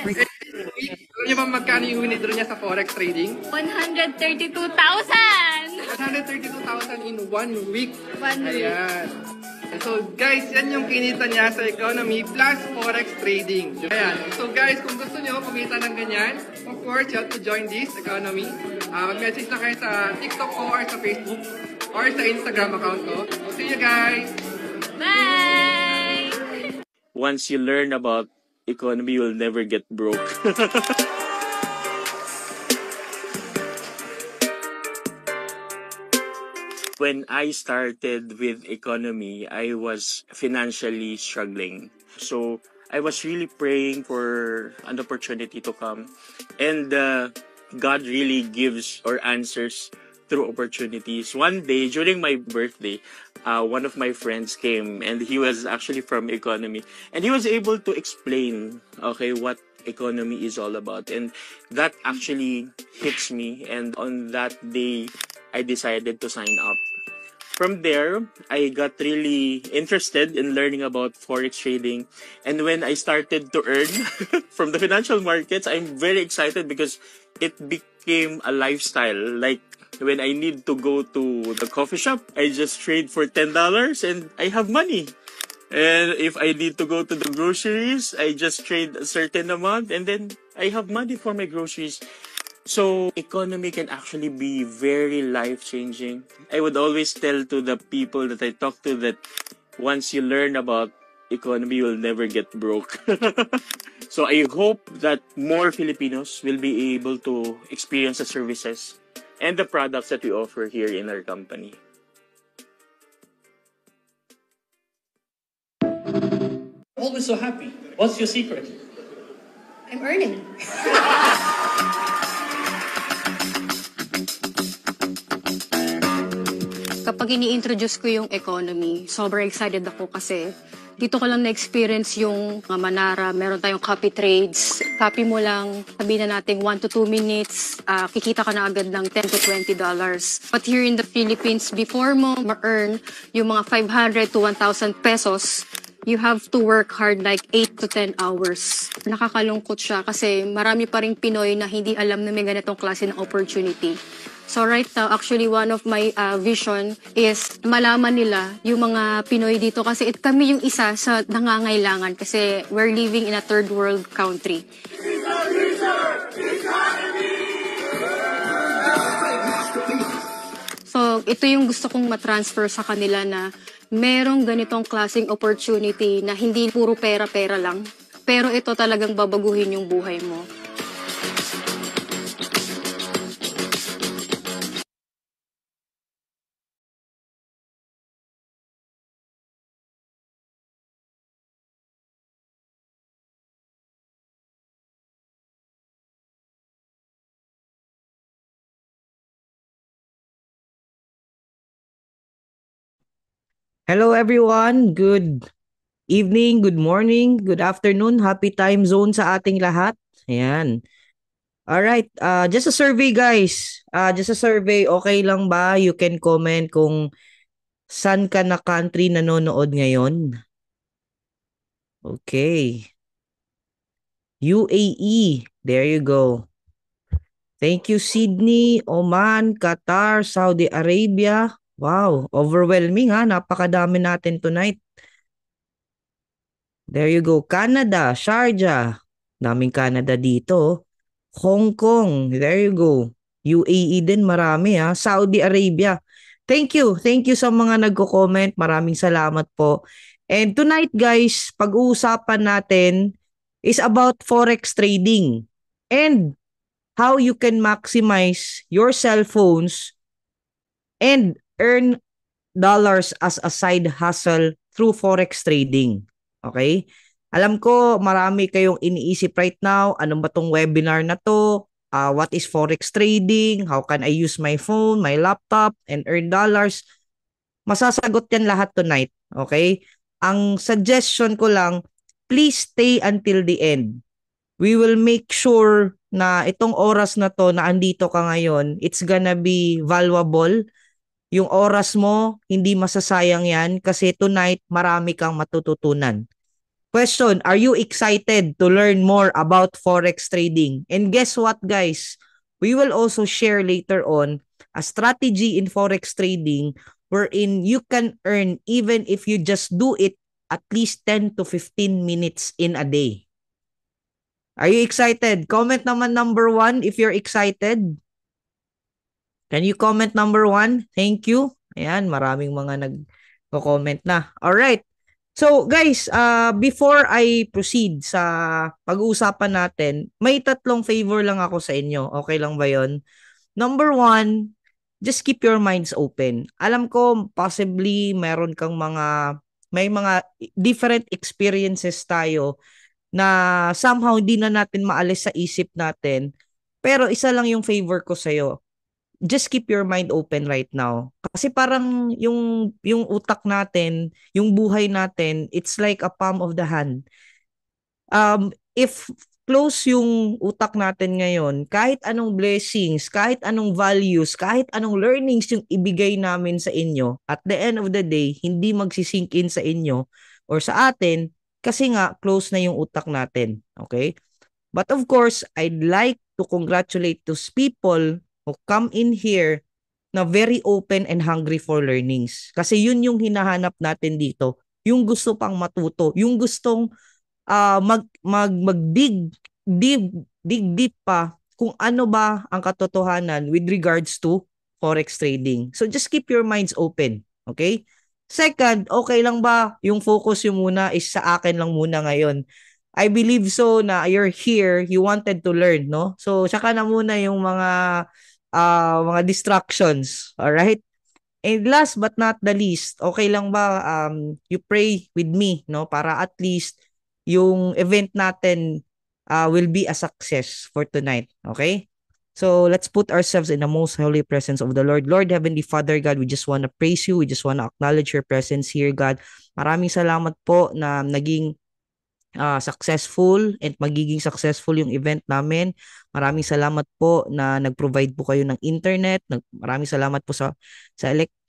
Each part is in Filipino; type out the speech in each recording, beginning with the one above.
Alam niyo ba magkano yung winidraw niya sa forex trading? 132,000! 132,000 in 1 week. 1 week. Ayan. So guys, yan yung kinita niya sa economy plus forex trading. Ayan. So guys, kung gusto niyo kumita ng ganyan, of course, you have to join this economy. Mag-message na kayo sa TikTok ko or sa Facebook or sa Instagram account ko. So, see you guys! Bye! Once you learn about economy, you'll never get broke. When I started with economy, I was financially struggling. So I was really praying for an opportunity to come. And God really gives or answers through opportunities. One day, during my birthday, one of my friends came and he was actually from economy. And he was able to explain, okay, what economy is all about. And that actually hits me. And on that day, I decided to sign up. From there, I got really interested in learning about forex trading. And when I started to earn from the financial markets, I'm very excited because it became a lifestyle. Like when I need to go to the coffee shop, I just trade for $10 and I have money. And if I need to go to the groceries, I just trade a certain amount and then I have money for my groceries. So, economy can actually be very life-changing. I would always tell to the people that I talk to that once you learn about economy, you'll never get broke. So, I hope that more Filipinos will be able to experience the services and the products that we offer here in our company. Always so happy. What's your secret? I'm earning. Kapag ini-introduce ko yung economy, sobrang excited ako kasi dito ko lang na-experience yung Manara, meron tayong copy trades. Copy mo lang, sabihin na natin 1 to 2 minutes, kikita ka na agad ng $10 to $20. But here in the Philippines, before mo ma-earn yung mga 500 to 1,000 pesos, you have to work hard like 8 to 10 hours. Nakakalungkot siya kasi marami pa ring Pinoy na hindi alam na may ganitong klase ng opportunity. So right now, actually one of my vision is malaman nila yung mga Pinoy dito kasi kami yung isa sa nangangailangan kasi we're living in a third world country. So ito yung gusto kong matransfer sa kanila na merong ganitong klaseng opportunity na hindi puro pera-pera lang. Pero ito talagang babaguhin yung buhay mo. Hello everyone, good evening, good morning, good afternoon, happy time zone sa ating lahat. Ayan. Alright, just a survey guys. Just a survey, okay lang ba? You can comment kung saan ka na country nanonood ngayon. Okay. UAE, there you go. Thank you Sydney, Oman, Qatar, Saudi Arabia. Wow, overwhelming ha. Napakadami natin tonight. There you go. Canada, Sharjah. Daming Canada dito. Hong Kong, there you go. UAE din marami ha. Saudi Arabia. Thank you. Thank you sa mga nagko-comment. Maraming salamat po. And tonight guys, pag-uusapan natin is about forex trading and how you can maximize your cell phones and earn dollars as a side hustle through forex trading. Okay? Alam ko marami kayong iniisip right now, ano ba tong webinar na to? What is forex trading? How can I use my phone, my laptop and earn dollars? Masasagot yan lahat tonight. Okay? Ang suggestion ko lang, please stay until the end. We will make sure na itong oras na to na andito ka ngayon, it's gonna be valuable. Yung oras mo, hindi masasayang yan kasi tonight marami kang matututunan. Question, are you excited to learn more about Forex trading? And guess what, guys? We will also share later on a strategy in Forex trading wherein you can earn even if you just do it at least 10 to 15 minutes in a day. Are you excited? Comment naman number 1 if you're excited. Can you comment number 1? Thank you. Ayan, maraming mga nag-comment na. Alright. So guys, before I proceed sa pag-uusapan natin, may 3 favor lang ako sa inyo. Okay lang ba yon? Number 1, just keep your minds open. Alam ko, possibly may mga different experiences tayo na somehow hindi na natin maalis sa isip natin. Pero isa lang yung favor ko sa'yo. Just keep your mind open right now. Kasi parang yung utak natin, yung buhay natin, it's like a palm of the hand. If close yung utak natin ngayon, kahit anong blessings, kahit anong values, kahit anong learnings yung ibigay namin sa inyo, at the end of the day, hindi magsisink in sa inyo or sa atin kasi nga close na yung utak natin. Okay? But of course, I'd like to congratulate those people who come in here na very open and hungry for learnings. Kasi yun yung hinahanap natin dito. Yung gusto pang matuto. Yung gustong mag-dig deep pa kung ano ba ang katotohanan with regards to Forex trading. So just keep your minds open. Okay? Second, okay lang ba yung focus yung muna is sa akin lang muna ngayon? I believe so na you're here, you wanted to learn, no? So, saka na muna yung mga distractions, all right? And last but not the least, okay lang ba you pray with me, no? Para at least yung event natin will be a success for tonight, okay? So, let's put ourselves in the most holy presence of the Lord. Lord, Heavenly Father, God, we just want to praise you. We just want to acknowledge your presence here, God. Maraming salamat po na naging successful and magiging successful yung event namin. Maraming salamat po na nag-provide po kayo ng internet. Maraming salamat po sa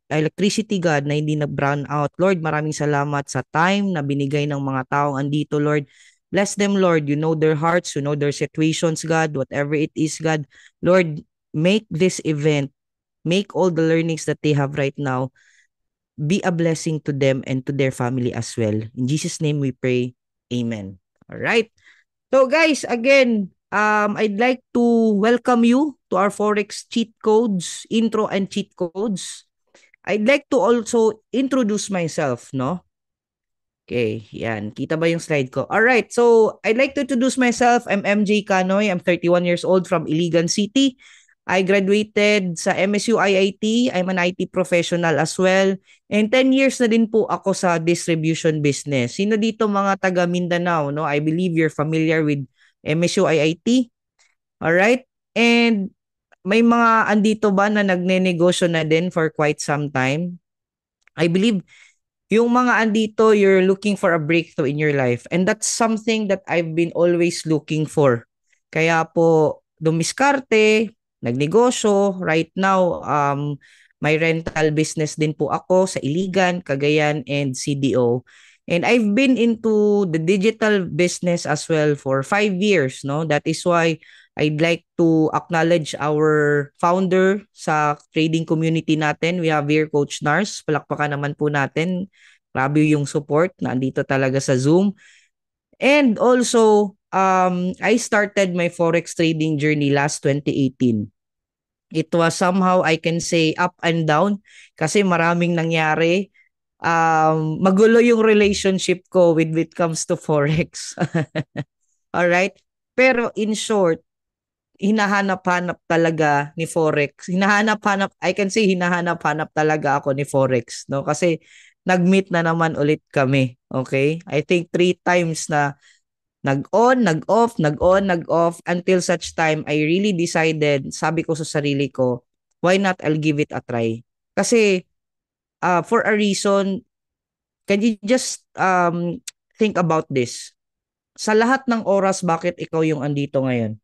electricity, God, na hindi nag-brown out. Lord, maraming salamat sa time na binigay ng mga taong andito, Lord. Bless them, Lord. You know their hearts, you know their situations, God, whatever it is, God. Lord, make this event, make all the learnings that they have right now, be a blessing to them and to their family as well. In Jesus' name we pray. Amen. All right. So guys, again, I'd like to welcome you to our Forex cheat codes, intro and cheat codes. I'd like to also introduce myself, no? Okay, yan. Kita ba yung slide ko? All right. So, I'd like to introduce myself. I'm MJ Canoy. I'm 31 years old from Iligan City. I graduated sa MSU IIT. I'm an IT professional as well. And 10 years na din po ako sa distribution business. Sino dito mga taga Mindanao, no? I believe you're familiar with MSU IIT. Alright? And may mga andito ba na nagnenegosyo na din for quite some time? I believe yung mga andito, you're looking for a breakthrough in your life. And that's something that I've been always looking for. Kaya po, dumiskarte, nagnegosyo. Right now, may rental business din po ako sa Iligan, Cagayan, and CDO. And I've been into the digital business as well for 5 years, no? That is why I'd like to acknowledge our founder sa trading community natin. We have here Coach Nars. Palakpakan naman po natin. Grabe yung support. Nandito talaga sa Zoom. And also, I started my Forex trading journey last 2018. It was somehow, I can say, up and down kasi maraming nangyari. Magulo yung relationship ko with it comes to Forex. Alright? Pero in short, hinahanap-hanap talaga ni Forex. I can say hinahanap-hanap talaga ako ni Forex. No? Kasi nag-meet na naman ulit kami. Okay? I think 3 times na nag-on, nag-off, nag-on, nag-off until such time I really decided, sabi ko sa sarili ko, why not I'll give it a try? Kasi for a reason, can you just think about this? Sa lahat ng oras, bakit ikaw yung andito ngayon?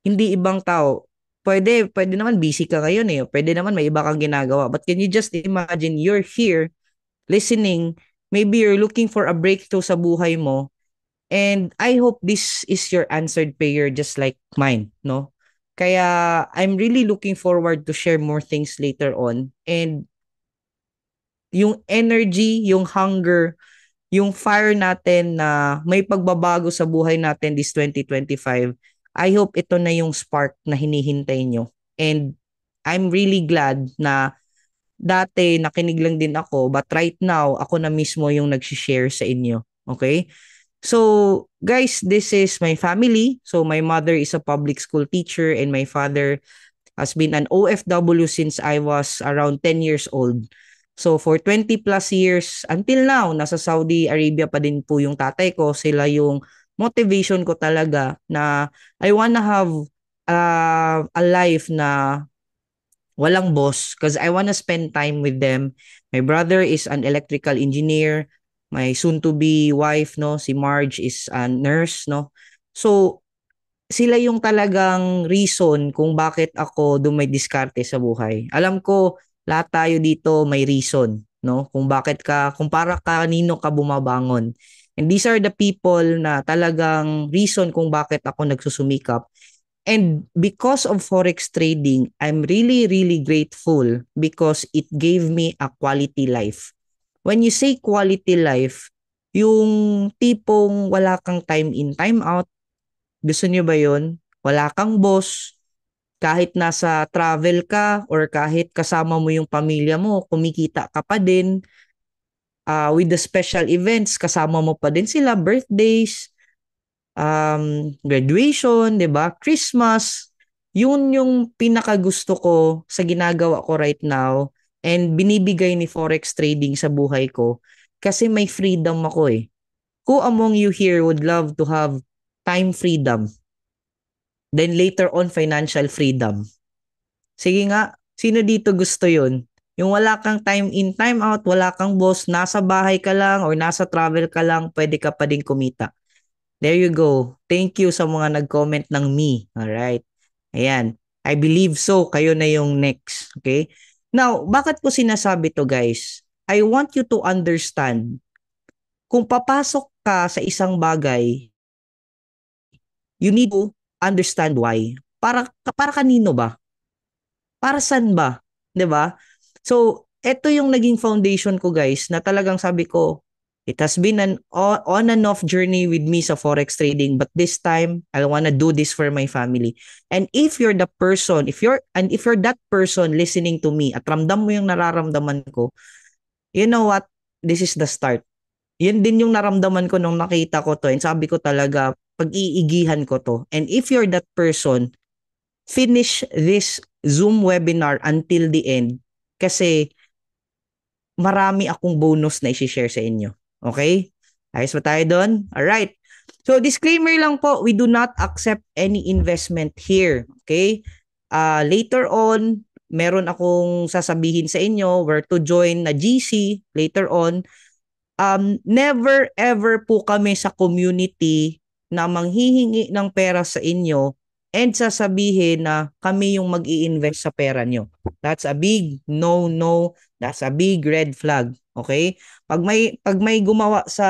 Hindi ibang tao. Pwede naman busy ka ngayon eh. Pwede naman may iba kang ginagawa. But can you just imagine you're here listening, maybe you're looking for a breakthrough sa buhay mo, And I hope this is your answered prayer just like mine, no? Kaya I'm really looking forward to share more things later on. And yung energy, yung hunger, yung fire natin na may pagbabago sa buhay natin this 2025, I hope ito na yung spark na hinihintay nyo. And I'm really glad na dati nakinig lang din ako, but right now, ako na mismo yung nag-share sa inyo. Okay? So, guys, this is my family. So, my mother is a public school teacher and my father has been an OFW since I was around 10 years old. So, for 20 plus years, until now, nasa Saudi Arabia pa din po yung tatay ko. Sila yung motivation ko talaga na I wanna have a life na walang boss because I wanna spend time with them. My brother is an electrical engineer. My soon-to-be wife, no, si Marge is a nurse, no. So, sila yung talagang reason kung bakit ako dumidiskarte sa buhay. Alam ko, lahat tayo dito may reason, no? Kung bakit ka, kung para kanino ka bumabangon. And these are the people na talagang reason kung bakit ako nagsusumikap. And because of Forex trading, I'm really, really grateful because it gave me a quality life. When you say quality life, yung tipong wala kang time in, time out, gusto nyo ba yun? Wala kang boss, kahit nasa travel ka or kahit kasama mo yung pamilya mo, kumikita ka pa din. With the special events, kasama mo pa din sila, birthdays, graduation, 'di ba? Christmas. Yun yung pinakagusto ko sa ginagawa ko right now and binibigay ni Forex trading sa buhay ko kasi may freedom ako eh. Who among you here would love to have time freedom? Then later on financial freedom. Sige nga, sino dito gusto yun? Yung wala kang time in, time out, wala kang boss, nasa bahay ka lang or nasa travel ka lang, pwede ka pa din kumita. There you go. Thank you sa mga nag-comment ng me. Alright. Ayan. I believe so. Kayo na yung next. Okay? Now, bakit ko sinasabi to guys? I want you to understand kung papasok ka sa isang bagay, you need to understand why. Para kanino ba? Para saan ba? 'Di ba? So, ito yung naging foundation ko guys na talagang sabi ko, it has been an on and off journey with me sa Forex trading, but this time I wanna do this for my family. And if you're the person, if you're that person listening to me at ramdam mo yung nararamdaman ko, you know what? This is the start. Yun din yung naramdaman ko nung nakita ko to and sabi ko talaga, pag-iigihan ko to. And if you're that person, finish this Zoom webinar until the end kasi marami akong bonus na i-share sa inyo. Okay? Ayos ba tayo doon? Alright. So, disclaimer lang po, we do not accept any investment here. Okay? Later on, meron akong sasabihin sa inyo where to join na GC later on. Never ever po kami sa community na manghihingi ng pera sa inyo and sasabihin na kami yung mag-i-invest sa pera nyo. That's a big no. That's a big red flag. Okay? Pag may gumawa sa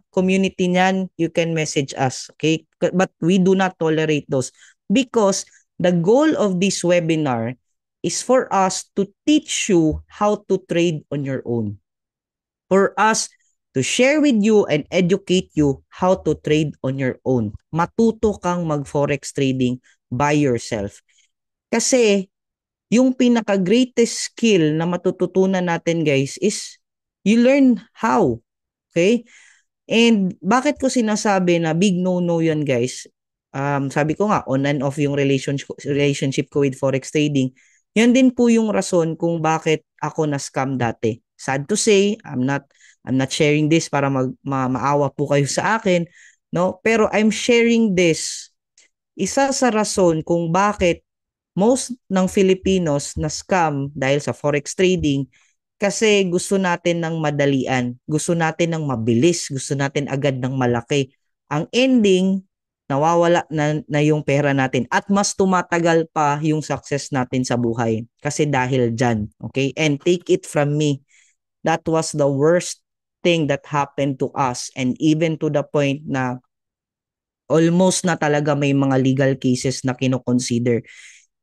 community niyan, you can message us. Okay? But we do not tolerate those because the goal of this webinar is for us to teach you how to trade on your own. For us to share with you and educate you how to trade on your own. Matuto kang mag-forex trading by yourself. Kasi yung pinaka-greatest skill na matututunan natin guys is you learn how. Okay? And bakit ko sinasabi na big no-no yan guys? Sabi ko nga, on and off yung relationship ko with forex trading. Yan din po yung rason kung bakit ako na-scam dati. Sad to say, I'm not sharing this para maawa po kayo sa akin, no? Pero I'm sharing this. Isa sa rason kung bakit most ng Filipinos na scam dahil sa forex trading kasi gusto natin ng madalian, gusto natin ng mabilis, gusto natin agad ng malaki. Ang ending, nawawala na yung pera natin at mas tumatagal pa yung success natin sa buhay kasi dahil dyan. Okay? And take it from me, that was the worst thing that happened to us and even to the point na Almost na talaga may mga legal cases na kino-consider.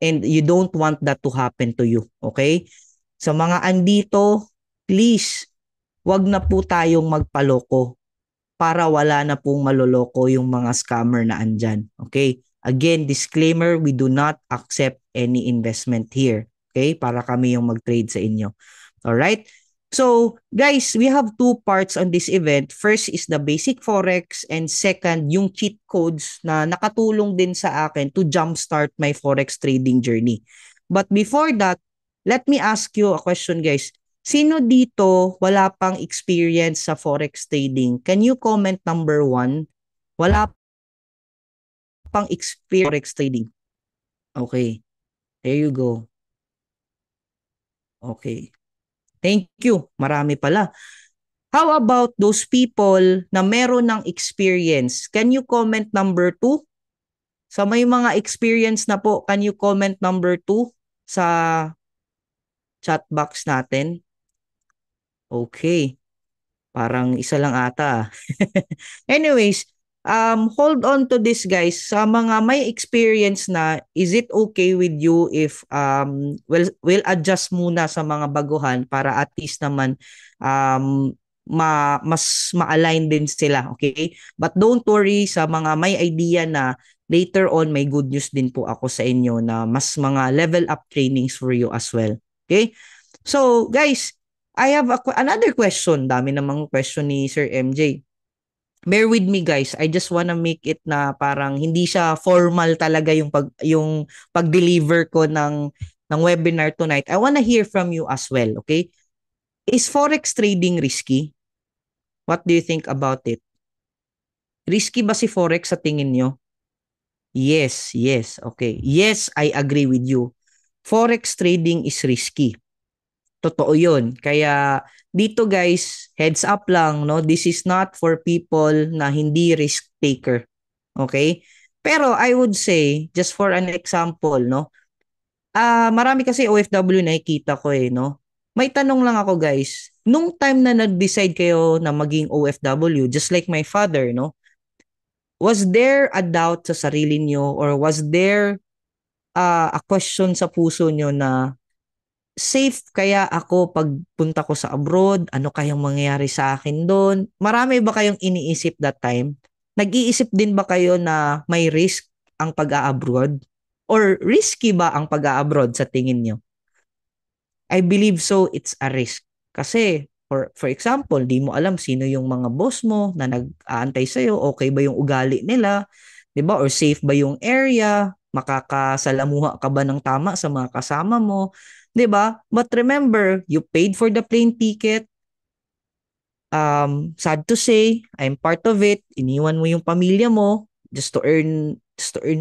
And you don't want that to happen to you. Okay? Sa mga andito, please, wag na po tayong magpaloko para wala na pong maloloko yung mga scammer na andyan. Okay? Again, disclaimer, we do not accept any investment here. Okay? Para kami yung mag-trade sa inyo. Alright? So, guys, we have two parts on this event. First is the basic Forex and second, yung cheat codes na nakatulong din sa akin to jumpstart my Forex trading journey. But before that, let me ask you a question, guys. Sino dito wala pang experience sa Forex trading? Can you comment number 1? Wala pang experience Forex trading. Okay. There you go. Okay. Thank you. Marami pala. How about those people na meron ng experience? Can you comment number 2? Sa may mga experience na po, can you comment number 2 sa chat box natin? Okay. Parang isa lang ata. Anyways, hold on to this, guys. Sa mga may experience na, is it okay with you if we'll adjust muna sa mga baguhan para at least naman mas ma-align din sila, okay? But don't worry sa mga may idea na later on may good news din po ako sa inyo na mas mga level up trainings for you as well. Okay? So, guys, I have another question. Dami namang question ni Sir MJ. Bear with me, guys. I just wanna make it na parang hindi siya formal talaga yung pag-deliver ko ng webinar tonight. I wanna hear from you as well, okay? Is Forex trading risky? What do you think about it? Risky ba si Forex sa tingin nyo? Yes, okay. Yes, I agree with you. Forex trading is risky. Totoo yun. Kaya dito, guys, heads up lang, no? This is not for people na hindi risk taker. Okay? Pero I would say, just for an example, no? Marami kasi OFW nakikita ko no? May tanong lang ako, guys. Nung time na nag-decide kayo na maging OFW, just like my father, no? Was there a doubt sa sarili nyo or was there a question sa puso nyo na safe kaya ako pagpunta ko sa abroad? Ano kayang mangyayari sa akin doon? Marami ba kayong iniisip that time? Nag-iisip din ba kayo na may risk ang pag-a-abroad? Or risky ba ang pag-a-abroad sa tingin nyo? I believe so, it's a risk. Kasi, for example, di mo alam sino yung mga boss mo na nag-aantay sa'yo, okay ba yung ugali nila, di ba? Or safe ba yung area? Makakasalamuha ka ba ng tama sa mga kasama mo? Di ba? But remember, you paid for the plane ticket. Sad to say, I'm part of it. Iniwan mo yung pamilya mo just to earn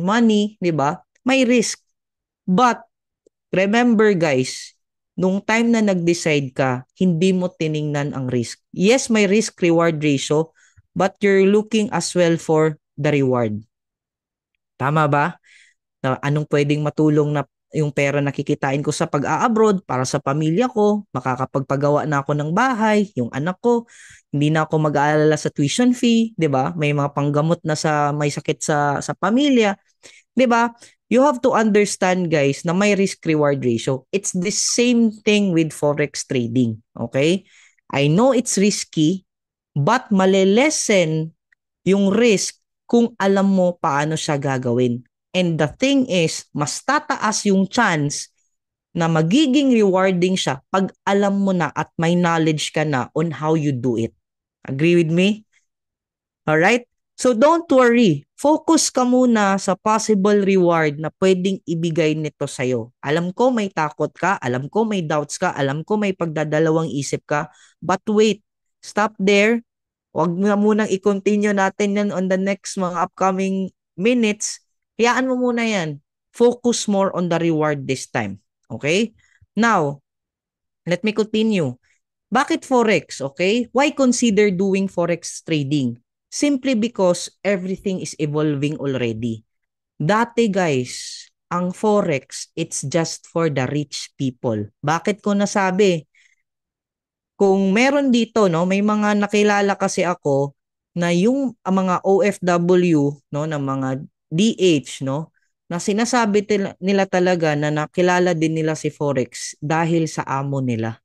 money, di ba? May risk. But remember, guys, nung time na nag-decide ka, hindi mo tiningnan ang risk. Yes, may risk-reward ratio, but you're looking as well for the reward. Tama ba? Na anong pwedeng matulong na yung pera na kikitain ko sa pag-a-abroad para sa pamilya ko, makakapagpagawa na ako ng bahay, yung anak ko, hindi na ako mag-aalala sa tuition fee, 'di ba? May mga panggamot na sa may sakit sa pamilya, 'di ba? You have to understand, guys, na may risk-reward ratio. It's the same thing with Forex trading, okay? I know it's risky, but malelesen yung risk kung alam mo paano siya gagawin. And the thing is, mas tataas yung chance na magiging rewarding siya pag alam mo na at may knowledge ka na on how you do it. Agree with me? Alright? So don't worry. Focus ka muna sa possible reward na pwedeng ibigay nito sa'yo. Alam ko may takot ka, alam ko may doubts ka, alam ko may pagdadalawang isip ka, but wait, stop there. Huwag na munang i-continue natin yan on the next mga upcoming minutes. Hayaan mo muna yan. Focus more on the reward this time. Okay? Now, let me continue. Bakit Forex? Okay? Why consider doing Forex trading? Simply because everything is evolving already. Dati, guys, ang Forex, it's just for the rich people. Bakit ko nasabi? Kung meron dito, no, may mga nakilala kasi ako na yung mga OFW, no, na mga DH, no, na sinasabi nila talaga na nakilala din nila si Forex dahil sa amo nila.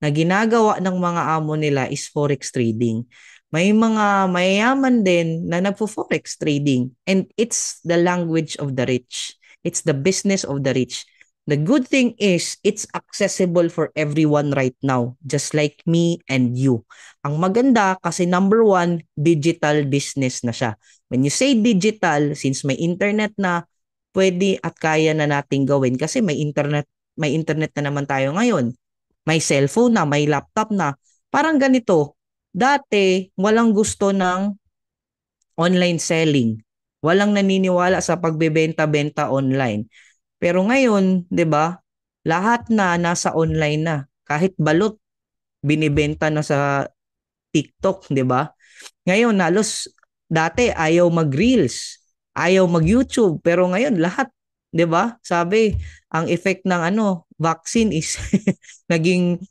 Na ginagawa ng mga amo nila is Forex trading. May mga mayayaman din na nagfo-Forex trading, and it's the language of the rich. It's the business of the rich. The good thing is it's accessible for everyone right now, just like me and you. Ang maganda kasi number one, digital business na siya. When you say digital, since may internet na, pwede at kaya na nating gawin kasi may internet na naman tayo ngayon. May cellphone na, may laptop na. Parang ganito, dati walang gusto ng online selling. Walang naniniwala sa pagbebenta-benta online. Pero ngayon, 'di ba? Lahat na nasa online na. Kahit balot binibenta na sa TikTok, 'di ba? Ngayon halos dati ayaw mag-reels, ayaw mag-YouTube, pero ngayon lahat, 'di ba? Sabi, ang effect ng vaccine is naging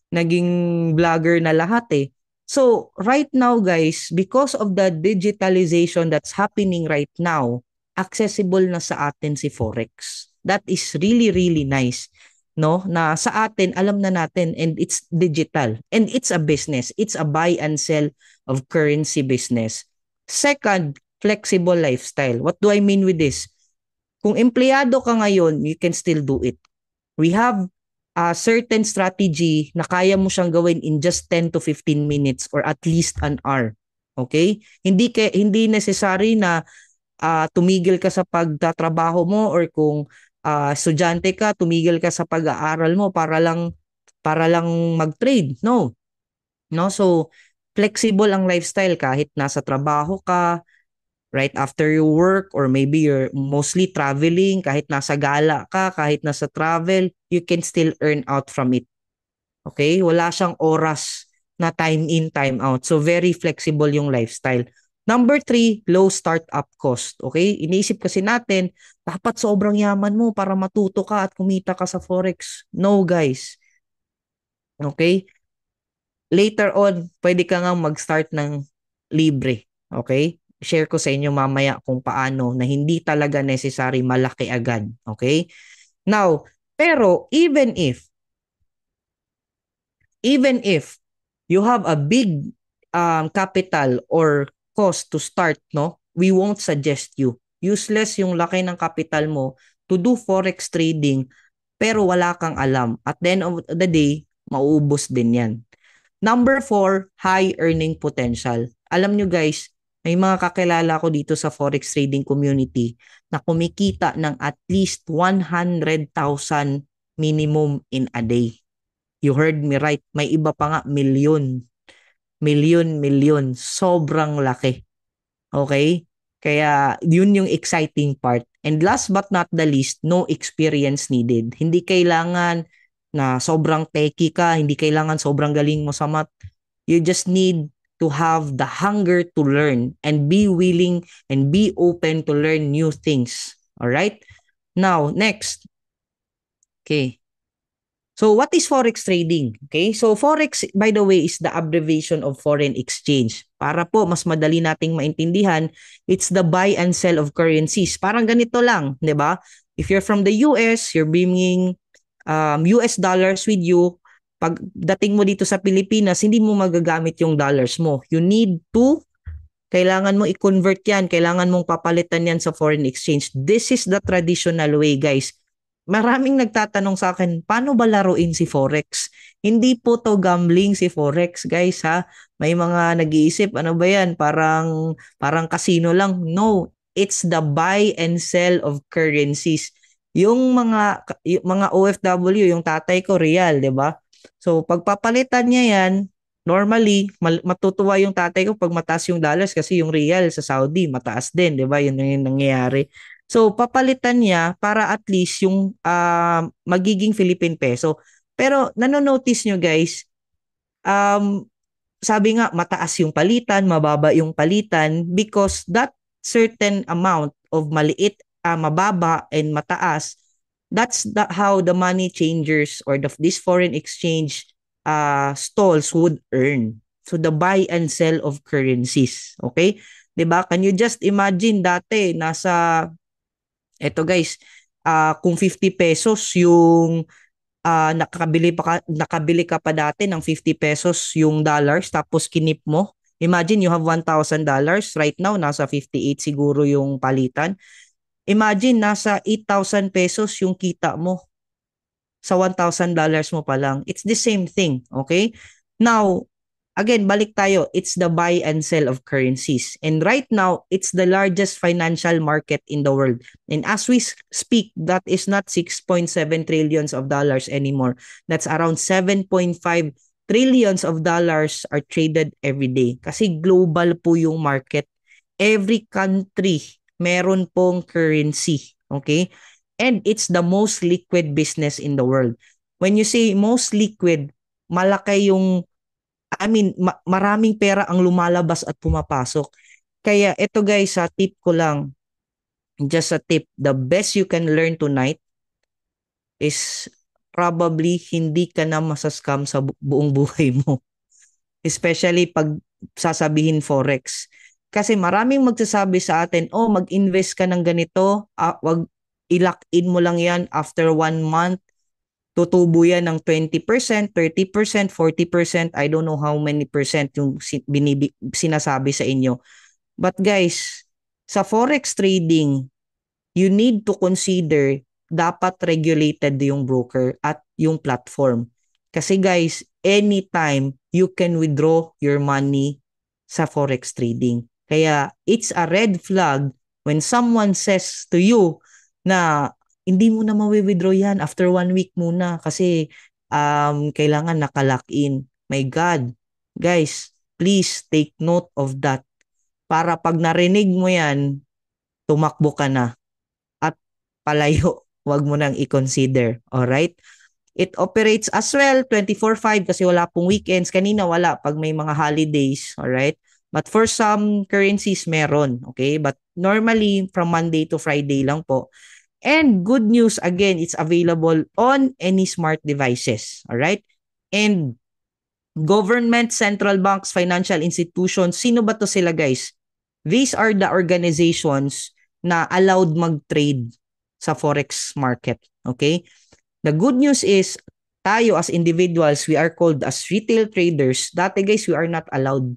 vlogger na lahat eh. So, right now guys, because of the digitalization that's happening right now, accessible na sa atin si Forex. That is really really nice, no? Na sa atin alam na natin, and it's digital and it's a business. It's a buy and sell of currency business. Second, flexible lifestyle. What do I mean with this? Kung empleyado ka ngayon, you can still do it. We have a certain strategy na kaya mo siyang gawin in just 10 to 15 minutes or at least an hour. Okay? Hindi necessary na tumigil ka sa pagtatrabaho mo, or kung estudyante ka, tumigil ka sa pag-aaral mo para lang mag-trade. No. So flexible ang lifestyle kahit nasa trabaho ka, right after your work, or maybe you're mostly traveling, kahit nasa gala ka, kahit nasa travel, you can still earn out from it. Okay? Wala siyang oras na time in, time out. So very flexible yung lifestyle. Number 3, low startup cost. Okay? Iniisip kasi natin, dapat sobrang yaman mo para matuto ka at kumita ka sa Forex. No, guys. Okay? Later on, pwede ka nga mag-start ng libre. Okay? Share ko sa inyo mamaya kung paano na hindi talaga necessary malaki agad. Okay? Now, pero even if you have a big capital or cost to start, no? We won't suggest you. Useless yung laki ng capital mo to do forex trading pero wala kang alam. At the end of the day, mauubos din yan. Number 4, high earning potential. Alam nyo guys, may mga kakilala ko dito sa forex trading community na kumikita ng at least 100,000 minimum in a day. You heard me right. May iba pa nga milyon. Sobrang laki. Okay? Kaya yun yung exciting part. And last but not the least, no experience needed. Hindi kailangan na sobrang techie ka, hindi kailangan sobrang galing mo sa math. You just need to have the hunger to learn and be willing and be open to learn new things. All right? Now, next. Okay. So, what is Forex trading? Okay? So, Forex, by the way, is the abbreviation of foreign exchange. Para po, mas madali nating maintindihan, it's the buy and sell of currencies. Parang ganito lang, di ba? If you're from the US, you're bringing US dollars with you. Pag dating mo dito sa Pilipinas, hindi mo magagamit yung dollars mo. You need to, kailangan mo i-convert yan, kailangan mong papalitan yan sa foreign exchange. This is the traditional way, guys. Maraming nagtatanong sa akin, paano ba laruin si Forex? Hindi po to gambling si Forex, guys, ha? May mga nag-iisip, ano ba yan? Parang casino lang. No, it's the buy and sell of currencies. Yung mga OFW, yung tatay ko, real, 'di ba? So, pagpapalitan niya yan, normally, matutuwa yung tatay ko pag mataas yung dollars kasi yung real sa Saudi, mataas din, di ba? Yun yung nangyayari. So, papalitan niya para at least yung magiging Philippine peso. Pero, nanonotice nyo guys, sabi nga, mataas yung palitan, mababa yung palitan because that certain amount of maliit, mababa, and mataas, that's how the money changers or this foreign exchange stalls would earn. So the buy and sell of currencies. Okay? 'Di ba? Can you just imagine dati nasa eto guys, kung 50 pesos yung nakabili ka pa dati ng 50 pesos yung dollars tapos kinip mo. Imagine you have $1,000 right now nasa 58 siguro yung palitan. Imagine nasa 8,000 pesos yung kita mo sa $1,000 mo pa lang. It's the same thing, okay? Now, again, balik tayo. It's the buy and sell of currencies. And right now, it's the largest financial market in the world. And as we speak, that is not 6.7 trillions of dollars anymore. That's around 7.5 trillions of dollars are traded every day. Kasi global po yung market. Every country meron pong currency. Okay? And it's the most liquid business in the world. When you say most liquid, malaki yung maraming pera ang lumalabas at pumapasok. Kaya ito guys, tip ko lang, just a tip, the best you can learn tonight is probably hindi ka na masascam sa buong buhay mo. Especially pag sasabihin Forex. Kasi maraming magsasabi sa atin, mag-invest ka ng ganito, wag i-lock in mo lang yan after 1 month. Tutubo yan ng 20%, 30%, 40%, I don't know how many percent yung sinasabi sa inyo. But guys, sa Forex trading, you need to consider dapat regulated yung broker at yung platform. Kasi guys, anytime you can withdraw your money sa Forex trading. Kaya it's a red flag when someone says to you na hindi mo na mawi-withdraw yan after 1 week muna kasi kailangan naka-lock in. My God. Guys, please take note of that. Para pag narinig mo yan, tumakbo ka na at palayo. Huwag mo nang i-consider. Alright? It operates as well 24/5 kasi wala pong weekends. Kanina wala pag may mga holidays. Alright? But for some currencies, meron. Okay? But normally, from Monday to Friday lang po. And good news, again, it's available on any smart devices. Alright? And government, central banks, financial institutions, sino ba to sila guys? These are the organizations na allowed mag-trade sa Forex market. Okay? The good news is, tayo as individuals, we are called as retail traders. Dati guys, we are not allowed.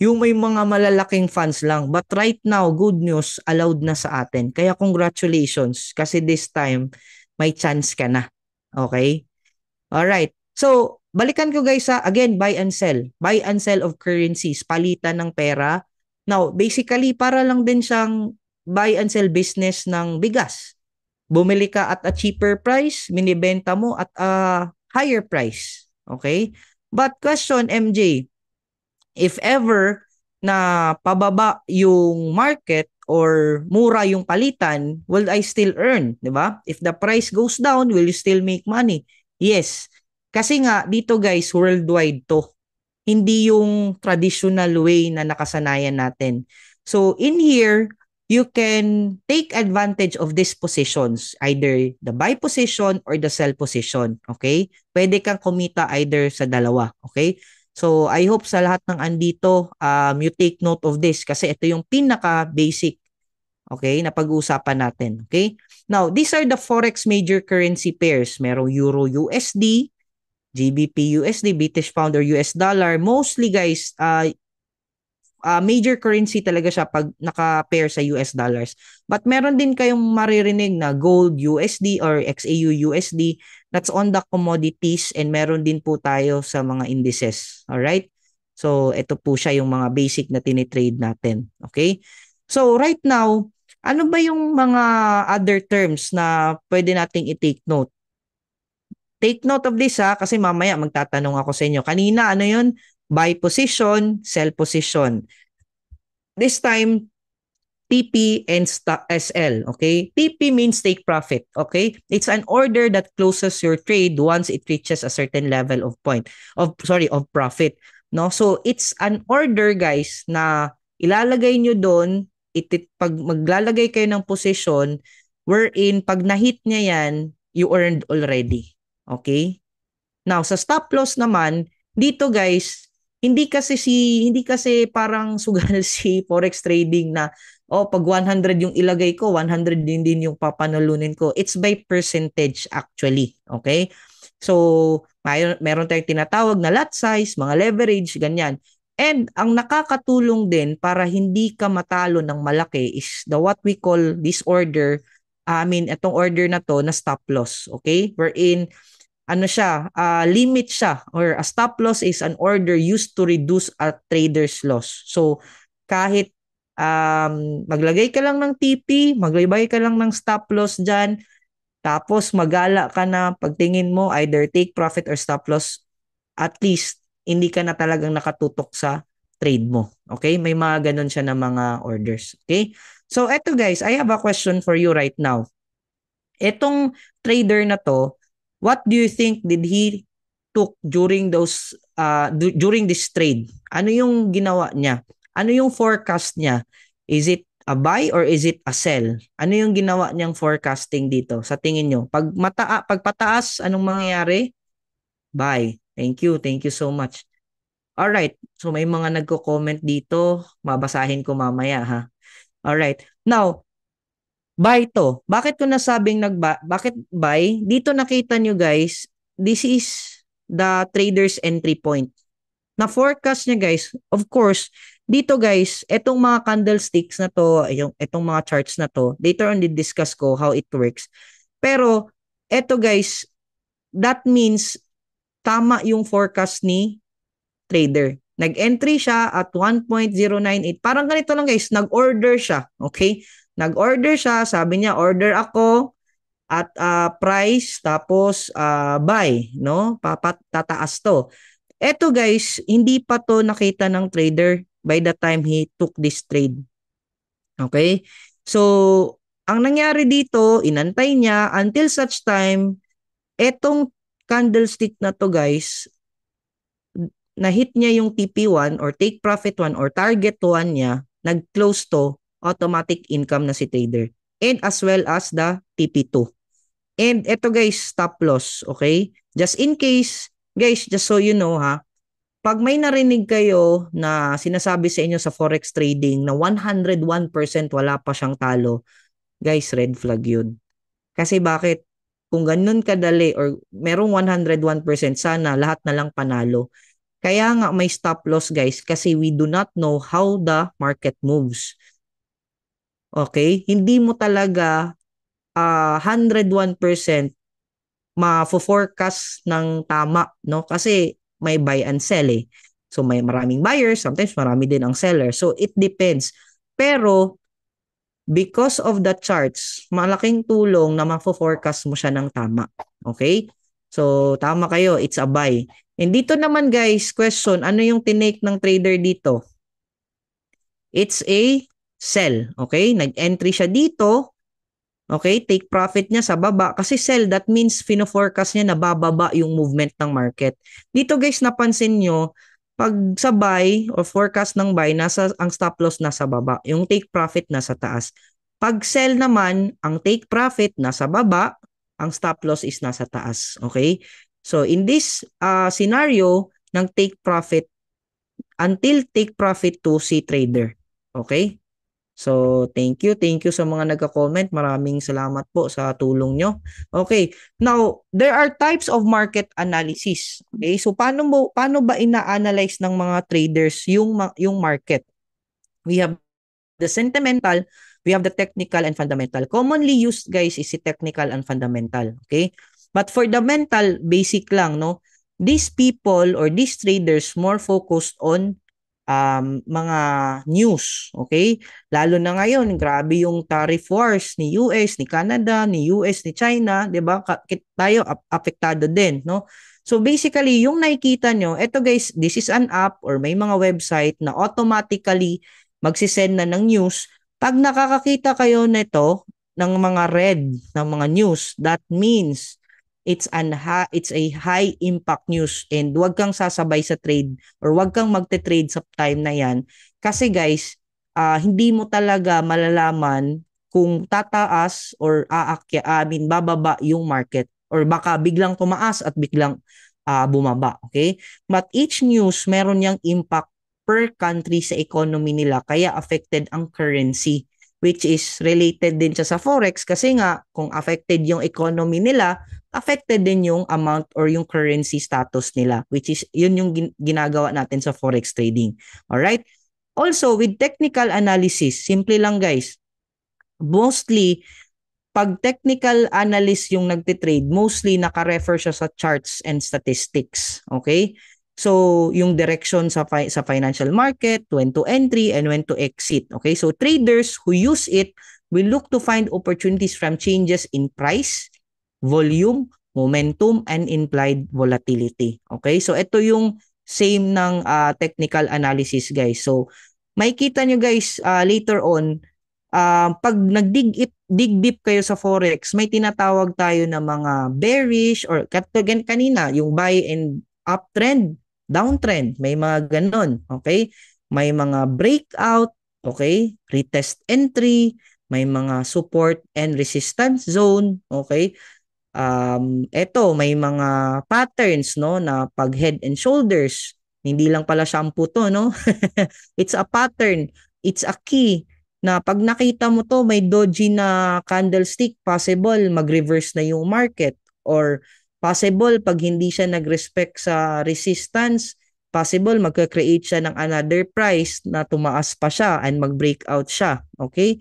Yung may mga malalaking funds lang. But right now, good news, allowed na sa atin. Kaya congratulations. Kasi this time, may chance ka na. Okay? Alright. So, balikan ko guys again, buy and sell. Buy and sell of currencies. Palitan ng pera. Now, basically, para lang din siyang buy and sell business ng bigas. Bumili ka at a cheaper price, minibenta mo at a higher price. Okay? But question, MJ, if ever na pababa yung market or mura yung palitan, will I still earn? Diba? If the price goes down, will you still make money? Yes. Kasi nga, dito guys, worldwide to. Hindi yung traditional way na nakasanayan natin. So, in here, you can take advantage of these positions, either the buy position or the sell position. Okay? Pwede kang kumita either sa dalawa. Okay? So, I hope sa lahat ng andito, you take note of this kasi ito yung pinaka-basic, okay, na pag-uusapan natin. Okay? Now, these are the Forex major currency pairs. Merong Euro USD, GBP USD, British Pound or US Dollar. Mostly, guys, major currency talaga siya pag naka-pair sa US dollars. But meron din kayong maririnig na gold USD or XAU USD. That's on the commodities and meron din po tayo sa mga indices. Alright? So, ito po siya yung mga basic na tinitrade natin. Okay? So, right now, ano ba yung mga other terms na pwede nating i-take note? Take note of this kasi mamaya magtatanong ako sa inyo. Kanina, ano yun? Buy position, sell position. This time, TP and SL, okay? TP means take profit, okay? It's an order that closes your trade once it reaches a certain level of profit, no? So, it's an order, guys, na ilalagay nyo doon, pag maglalagay kayo ng position, wherein pag na-hit niya yan, you earned already, okay? Now, sa stop loss naman, dito guys, hindi kasi parang sugal si forex trading na pag 100 yung ilagay ko, 100 din yung papanalunin ko. It's by percentage actually, okay? So, meron tayong tinatawag na lot size, mga leverage, ganyan. And ang nakakatulong din para hindi ka matalo ng malaki is what we call this order, itong order na to na stop loss, okay? Wherein ano siya, limit siya, or a stop loss is an order used to reduce a trader's loss. So kahit maglagay ka lang ng TP, maglagay ka lang ng stop loss dyan, tapos magala ka na pagtingin mo either take profit or stop loss, at least hindi ka na talagang nakatutok sa trade mo. Okay? May mga ganun siya na mga orders. Okay? So eto guys, I have a question for you right now. Etong trader na to, what do you think did he took during during this trade? Ano yung ginawa niya? Ano yung forecast niya? Is it a buy or is it a sell? Ano yung ginawa niyang forecasting dito sa tingin nyo? Pag pataas, anong mangyayari? Buy. Thank you so much. Alright, so may mga nagko-comment dito, mabasahin ko mamaya ha. Alright, now buy to. Bakit ko nasabing bakit buy? Dito nakita nyo guys, this is the trader's entry point. Na forecast niya guys, of course, dito guys, etong mga candlesticks na to, etong mga charts na to, later on discuss ko how it works. Pero, eto guys, that means tama yung forecast ni trader. Nag-entry siya at 1.098. Parang ganito lang guys, nag-order siya. Okay? Nag-order siya, sabi niya, order ako at price, tapos buy, no? Tataas to. Eto guys, hindi pa to nakita ng trader by the time he took this trade. Okay? So, ang nangyari dito, inantay niya until such time, etong candlestick na to guys, na-hit niya yung TP1 or take profit 1 or target 1 niya, nag-close to, automatic income na si trader. And as well as the TP2. And ito guys, stop loss, okay? Just in case, guys, just so you know ha, pag may narinig kayo na sinasabi sa inyo sa forex trading na 101% wala pa siyang talo, guys, red flag yun. Kasi bakit? Kung ganun kadali or merong 101%, sana lahat na lang panalo. Kaya nga may stop loss guys kasi we do not know how the market moves. Okay? Hindi mo talaga 101% ma-forecast ng tama, no? Kasi may buy and sell eh. So may maraming buyers, sometimes marami din ang seller. So it depends. Pero because of the charts, malaking tulong na ma-forecast mo siya ng tama. Okay? So tama kayo, it's a buy. And dito naman guys, question, ano yung tinake ng trader dito? It's a sell, okay? Nag-entry siya dito, okay? Take profit niya sa baba. Kasi sell, that means fino-forecast niya na bababa yung movement ng market. Dito guys, napansin nyo, pag sa buy or forecast ng buy, ang stop loss nasa baba. Yung take profit nasa taas. Pag sell naman, ang take profit nasa baba, ang stop loss is nasa taas, okay? So in this scenario, ng take profit, until take profit to si trader. Okay? So thank you sa mga nagka-comment. Maraming salamat po sa tulong nyo. Okay, now there are types of market analysis. Okay, so paano ba ina-analyze ng mga traders yung market? We have the sentimental, we have the technical and fundamental. Commonly used guys is si technical and fundamental, okay? But for the mental, basic lang, no? These people or these traders more focused on mga news, okay? Lalo na ngayon, grabe yung tariff wars ni US, ni Canada, ni US, ni China, 'di ba? Tayo apektado din, no? So basically, yung nakikita nyo, eto guys, this is an app or may mga website na automatically magsisend na ng news. Pag nakakakita kayo nito ng mga red ng mga news, that means it's a high impact news and wag kang sasabay sa trade or wag kang magte-trade sa time na yan kasi guys hindi mo talaga malalaman kung tataas or bababa yung market or baka biglang tumaas at biglang bumaba, okay? But each news meron yang impact per country sa economy nila kaya affected ang currency, which is related din siya sa forex kasi nga kung affected yung economy nila, affected din yung amount or yung currency status nila, which is yun yung ginagawa natin sa forex trading. All right? Also, with technical analysis, simple lang guys, mostly pag technical analyst yung nagtitrade, mostly naka-refer siya sa charts and statistics. Okay? So, yung direction sa financial market, when to entry and when to exit. Okay? So, traders who use it will look to find opportunities from changes in price, volume, momentum, and implied volatility. Okay? So, ito yung same ng technical analysis, guys. So, makikita nyo guys later on, pag dig deep kayo sa forex, may tinatawag tayo na mga bearish or kanina, yung buy and uptrend, downtrend, may mga ganon, okay? May mga breakout, okay? Retest entry, may mga support and resistance zone, okay? Eto, may mga patterns, no, na pag head and shoulders, hindi lang pala shampoo to, no? It's a pattern, it's a key na pag nakita mo to may doji na candlestick, possible mag-reverse na yung market, or possible pag hindi siya nag-respect sa resistance, possible magka-create siya ng another price na tumaas pa siya and mag-breakout siya. Okay?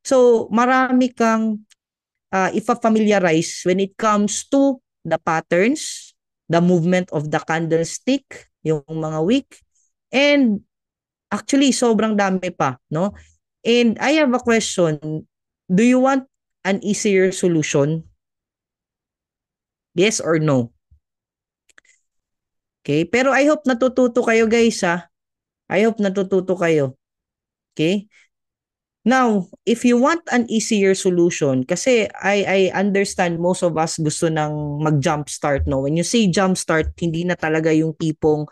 So, marami kang ifa-familiarize when it comes to the patterns, the movement of the candlestick, yung mga wick, and actually sobrang dami pa, no? And I have a question. Do you want an easier solution? Yes or no? Okay? Pero I hope natututo kayo guys ha. I hope natututo kayo. Okay? Now, if you want an easier solution, kasi I understand most of us gusto nang mag-jump start, no? When you say jump start, hindi na talaga yung tipong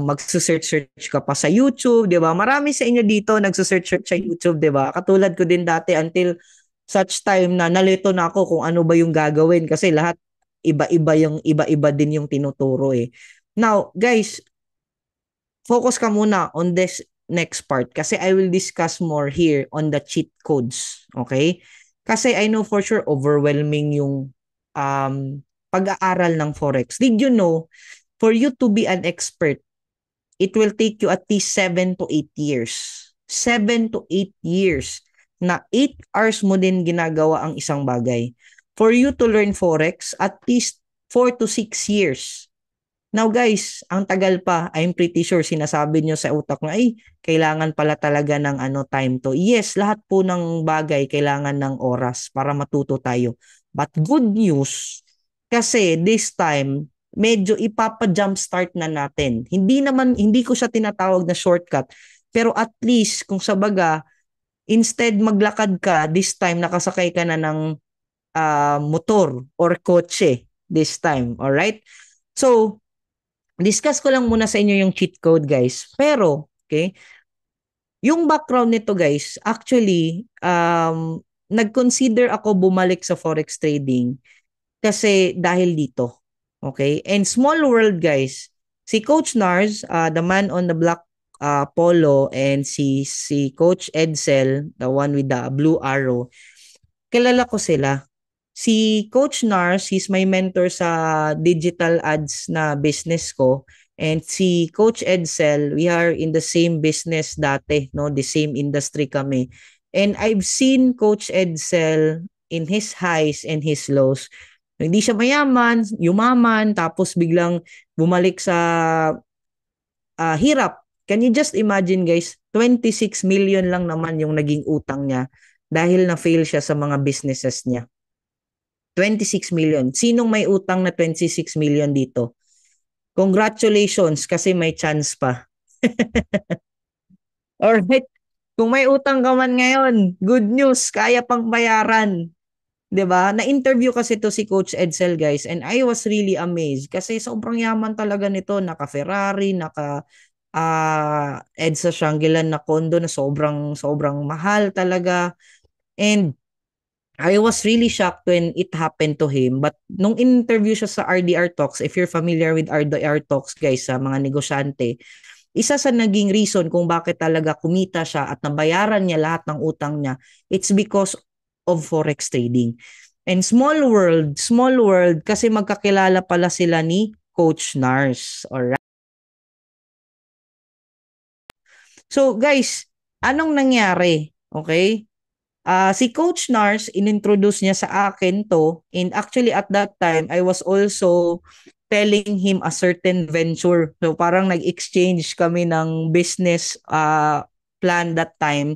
magse-search ka pa sa YouTube, 'di ba? Marami sa inyo dito nagse-search sa YouTube, 'di ba? Katulad ko din dati until such time na nalito na ako kung ano ba yung gagawin kasi lahat iba-iba din yung tinuturo eh. Now, guys, focus ka muna on this next part kasi I will discuss more here on the cheat codes, okay? Kasi I know for sure overwhelming yung pag-aaral ng forex. Did you know for you to be an expert, it will take you at least 7 to 8 years. 7 to 8 years na 8 hours mo din ginagawa ang isang bagay. For you to learn Forex, at least 4 to 6 years. Now guys, ang tagal pa, I'm pretty sure sinasabi nyo sa utak na, ay, kailangan pala talaga ng time to. Yes, lahat po ng bagay kailangan ng oras para matuto tayo. But good news, kasi this time, medyo ipapa-jumpstart na natin. Hindi ko siya tinatawag na shortcut, pero at least kung sa baga, instead maglakad ka, this time nakasakay ka na ng motor or kotse this time, all right? So, discuss ko lang muna sa inyo yung cheat code, guys. Pero, okay, yung background nito, guys, actually, nag-consider ako bumalik sa forex trading kasi dahil dito. Okay? And small world, guys. Si Coach Nars, the man on the black polo, and si Coach Edsel, the one with the blue arrow, kilala ko sila. Si Coach Nars, he's my mentor sa digital ads na business ko. And si Coach Edsel, we are in the same business dati, no? The same industry kami. And I've seen Coach Edsel in his highs and his lows. Hindi siya mayaman, yumaman, tapos biglang bumalik sa hirap. Can you just imagine guys, 26 million lang naman yung naging utang niya dahil na-fail siya sa mga businesses niya. 26 million. Sinong may utang na 26 million dito? Congratulations kasi may chance pa. Alright. Kung may utang ka man ngayon, good news, kaya pang bayaran. 'Di ba? Na-interview kasi to si Coach Edsel, guys, and I was really amazed kasi sobrang yaman talaga nito, naka-Ferrari, EDSA Shangri-La na condo na sobrang mahal talaga. And I was really shocked when it happened to him. But nung interview siya sa RDR Talks, if you're familiar with RDR Talks guys, sa mga negosyante, isa sa naging reason kung bakit talaga kumita siya at nabayaran niya lahat ng utang niya, it's because of forex trading. And small world kasi magkakilala pala sila ni Coach Nars. Alright. So guys, anong nangyari? Okay? Si Coach Nars, inintroduce niya sa akin to, and actually at that time, I was also telling him a certain venture. So parang nag-exchange kami ng business plan that time.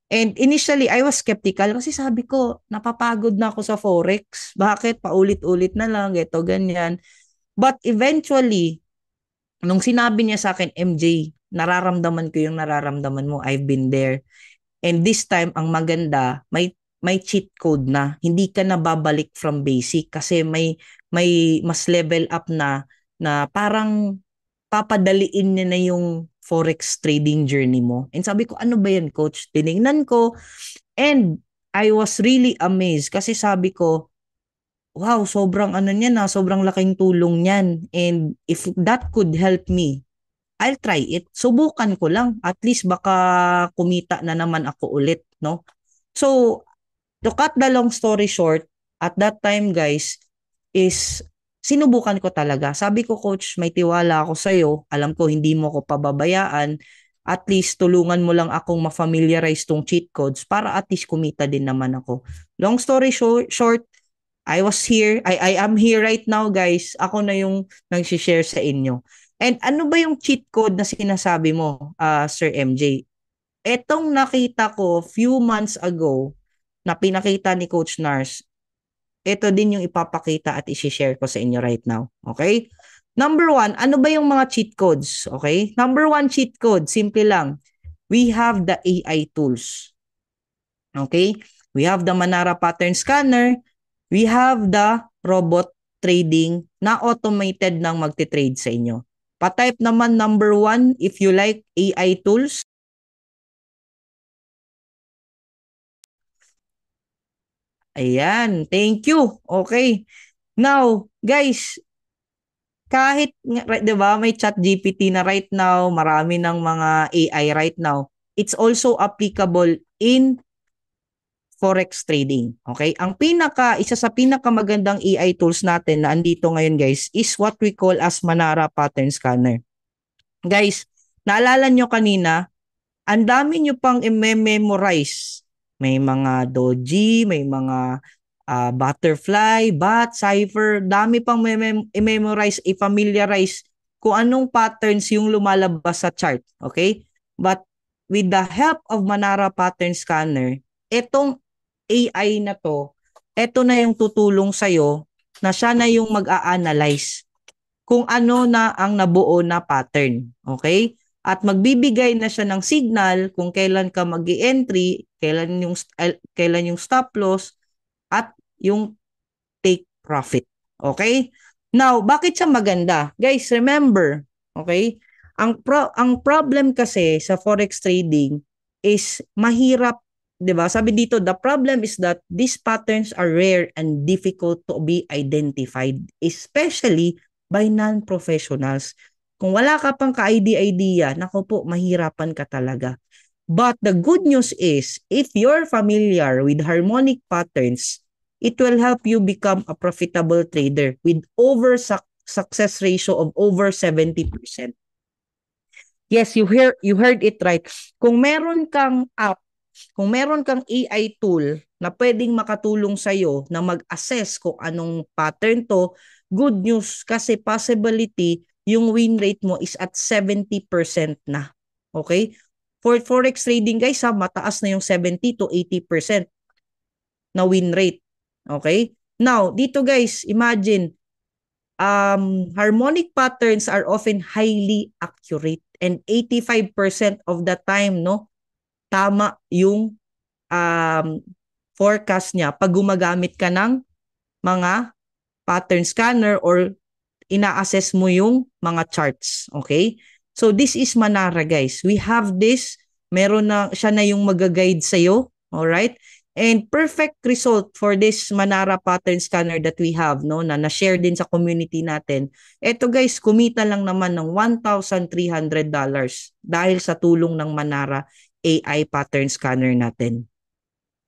And initially, I was skeptical kasi sabi ko, napapagod na ako sa Forex. Bakit? Paulit-ulit na lang, ito, ganyan. But eventually, nung sinabi niya sa akin, MJ, nararamdaman ko yung nararamdaman mo. I've been there. And this time, ang maganda, may cheat code na. Hindi ka na babalik from basic kasi may mas level up na parang papadaliin niya na yung forex trading journey mo. And sabi ko, ano ba yan, coach? Tinignan ko and I was really amazed kasi sabi ko, wow, sobrang ano niya na, sobrang laking tulong niyan. And if that could help me, I'll try it. Subukan ko lang. At least baka kumita na naman ako ulit, no? So, to cut the long story short, at that time, guys, is sinubukan ko talaga. Sabi ko, coach, may tiwala ako sa'yo. Alam ko, hindi mo ko pababayaan. At least, tulungan mo lang akong ma-familiarize tong cheat codes para at least kumita din naman ako. Long story short, I was here. I am here right now, guys. Ako na yung nag-share sa inyo. And ano ba yung cheat code na sinasabi mo, Sir MJ? Etong nakita ko few months ago na pinakita ni Coach Nars, ito din yung ipapakita at isi-share ko sa inyo right now. Okay? Number 1, ano ba yung mga cheat codes? Okay? Number 1 cheat code, simple lang. We have the AI tools. Okay? We have the Manara Pattern Scanner. We have the robot trading na automated nang magte-trade sa inyo. Pa-type naman number 1 if you like AI tools. Ayan, thank you. Okay. Now, guys, kahit, 'di ba, may ChatGPT na right now, marami ng mga AI right now. It's also applicable in forex trading. Okay? Isa sa pinakamagandang AI tools natin na andito ngayon, guys, is what we call as Manara Pattern Scanner. Guys, naalala nyo kanina, ang dami nyo pang i-memorize. May mga doji, may mga butterfly, bat, cipher, dami pang i-memorize, i-familiarize kung anong patterns yung lumalabas sa chart. Okay? But with the help of Manara Pattern Scanner, itong AI na to, ito na yung tutulong sa'yo na siya na yung mag-a-analyze kung ano na ang nabuo na pattern. Okay? At magbibigay na siya ng signal kung kailan ka mag-i-entry, kailan yung stop loss, at yung take profit. Okay? Now, bakit siya maganda? Guys, remember, okay? Ang problem kasi sa forex trading is mahirap, 'di ba? Sabi dito, the problem is that these patterns are rare and difficult to be identified, especially by non-professionals. Kung wala ka pang ka-idea, nako po, mahirapan ka talaga. But the good news is, if you're familiar with harmonic patterns, it will help you become a profitable trader with success ratio of over 70%. Yes, you heard it right. Kung meron kang app, kung meron kang AI tool na pwedeng makatulong sa'yo na mag-assess kung anong pattern to, good news kasi possibility yung win rate mo is at 70% na. Okay? For forex trading guys, mataas na yung 70 to 80% na win rate. Okay? Now, dito guys, imagine, harmonic patterns are often highly accurate and 85% of the time, no, tama yung forecast niya pag gumagamit ka ng mga pattern scanner or ina-assess mo yung mga charts. Okay? So this is Manara guys. We have this. Meron na siya na yung mag-guide sa'yo. Alright? And perfect result for this Manara pattern scanner that we have, no, na na-share din sa community natin. Ito guys, kumita lang naman ng $1,300 dahil sa tulong ng Manara AI pattern scanner natin.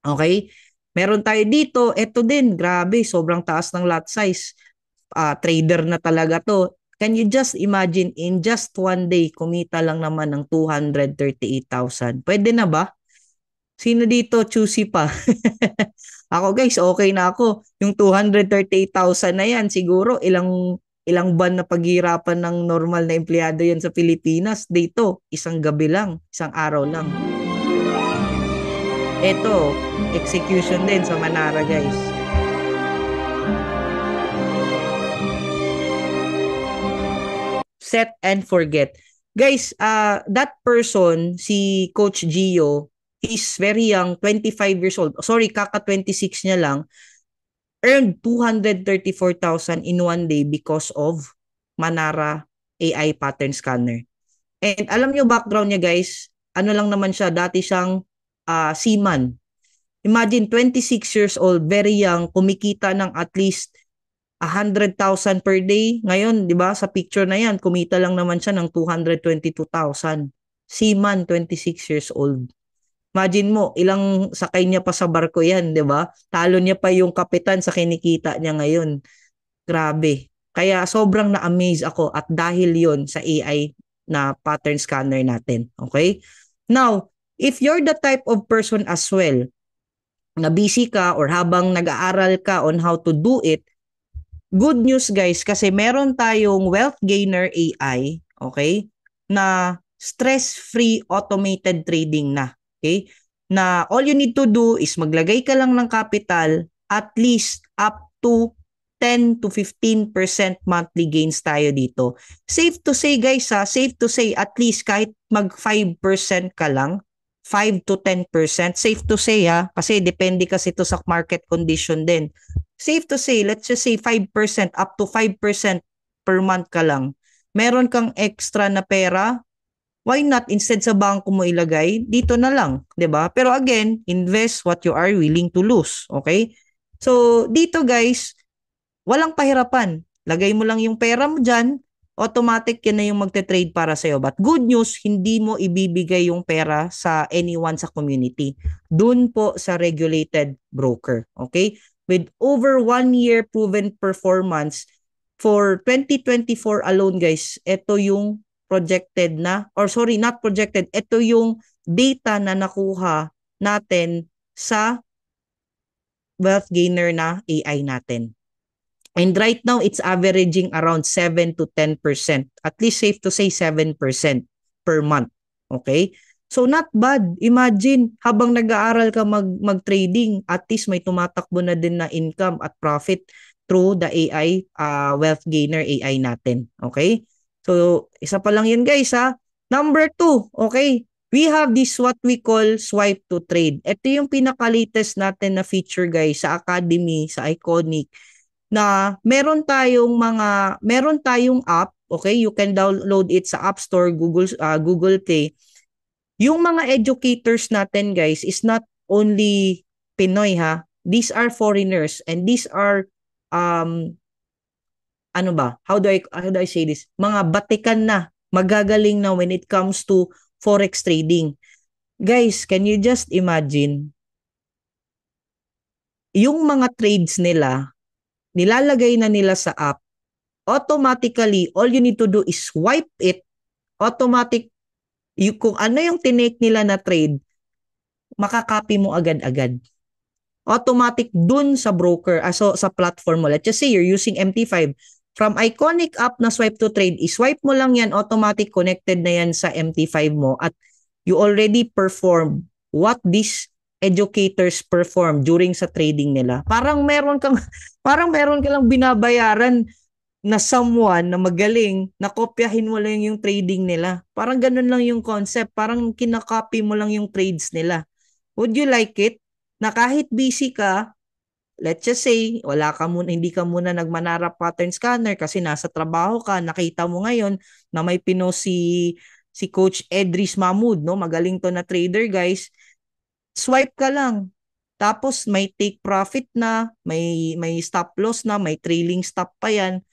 Okay? Meron tayo dito, ito din, grabe, sobrang taas ng lot size. Trader na talaga to. Can you just imagine, in just one day, kumita lang naman ng 238,000. Pwede na ba? Sino dito choosy pa? Ako guys, okay na ako. Yung 238,000 na yan, siguro ilang buwan na paghirapan ng normal na empleyado yan sa Pilipinas. Dito, isang gabi lang, isang araw lang. Ito, execution din sa Manara guys. Set and forget. Guys, that person, si Coach Gio, he's very young, 25 years old. Sorry, kaka-26 niya lang. Earned 234,000 in one day because of Manara AI pattern scanner. And alam niyo background niya guys, ano lang naman siya, dati siyang seaman. Imagine, 26 years old, very young, kumikita ng at least 100,000 per day. Ngayon, di ba, sa picture na yan, kumita lang naman siya ng 222,000. Seaman, 26 years old. Imagine mo, ilang sakay niya pa sa barko yan, di ba? Talo niya pa yung kapitan sa kinikita niya ngayon. Grabe. Kaya sobrang na-amaze ako at dahil yon sa AI na pattern scanner natin. Okay? Now, if you're the type of person as well, na busy ka or habang nag-aaral ka on how to do it, good news guys, kasi meron tayong Wealth Gainer AI, okay, na stress-free automated trading na. Okay? Na all you need to do is maglagay ka lang ng capital, at least up to 10 to 15% monthly gains tayo dito. Safe to say guys safe to say at least kahit mag 5% ka lang, 5 to 10%, safe to say kasi depende kasi ito sa market condition din. Safe to say, let's just say 5%, up to 5% per month ka lang. Meron kang extra na pera, why not instead sa bangko mo ilagay, dito na lang, 'di ba? Pero again, invest what you are willing to lose, okay? So, dito guys, walang pahirapan. Lagay mo lang yung pera mo diyan, automatic yan na yung magte-trade para sa'yo. But good news, hindi mo ibibigay yung pera sa anyone sa community. Dun po sa regulated broker, okay? With over 1 year proven performance, for 2024 alone guys, ito yung projected na, or sorry, not projected, ito yung data na nakuha natin sa Wealth Gainer na AI natin. And right now, it's averaging around 7 to 10%. At least safe to say 7% per month. Okay? So not bad. Imagine, habang nag-aaral ka mag-trading, at least may tumatakbo na din na income at profit through the AI, Wealth Gainer AI natin. Okay? So, isa pa lang yun guys Number 2, okay? We have this what we call swipe to trade. Ito yung pinaka-latest natin na feature guys sa Academy, sa Iconic, na meron tayong app, okay? You can download it sa App Store, Google Play. Yung mga educators natin guys is not only Pinoy These are foreigners and these are how do I say this? Mga batikan na, magagaling na when it comes to forex trading. Guys, can you just imagine? Yung mga trades nila, nilalagay na nila sa app, automatically, all you need to do is swipe it, automatic, kung ano yung tinake nila na trade, makakopy mo agad-agad. Automatic dun sa broker, so sa platform mo. Let's just say you're using MT5. From Iconic app na swipe to trade, i-swipe mo lang yan, automatic connected na yan sa MT5 mo at you already perform what these educators perform during sa trading nila. Parang meron ka lang binabayaran na someone na magaling, na kopyahin mo lang yung trading nila. Parang ganun lang yung concept. Parang kinakopy mo lang yung trades nila. Would you like it? Na kahit busy ka, let's just say, hindi ka muna nag-Manara pattern scanner kasi nasa trabaho ka, nakita mo ngayon na may pinost si Coach Edris Mahmoud, no? Magaling to na trader, guys. Swipe ka lang. tapos may take profit na, may stop loss na, may trailing stop pa yan,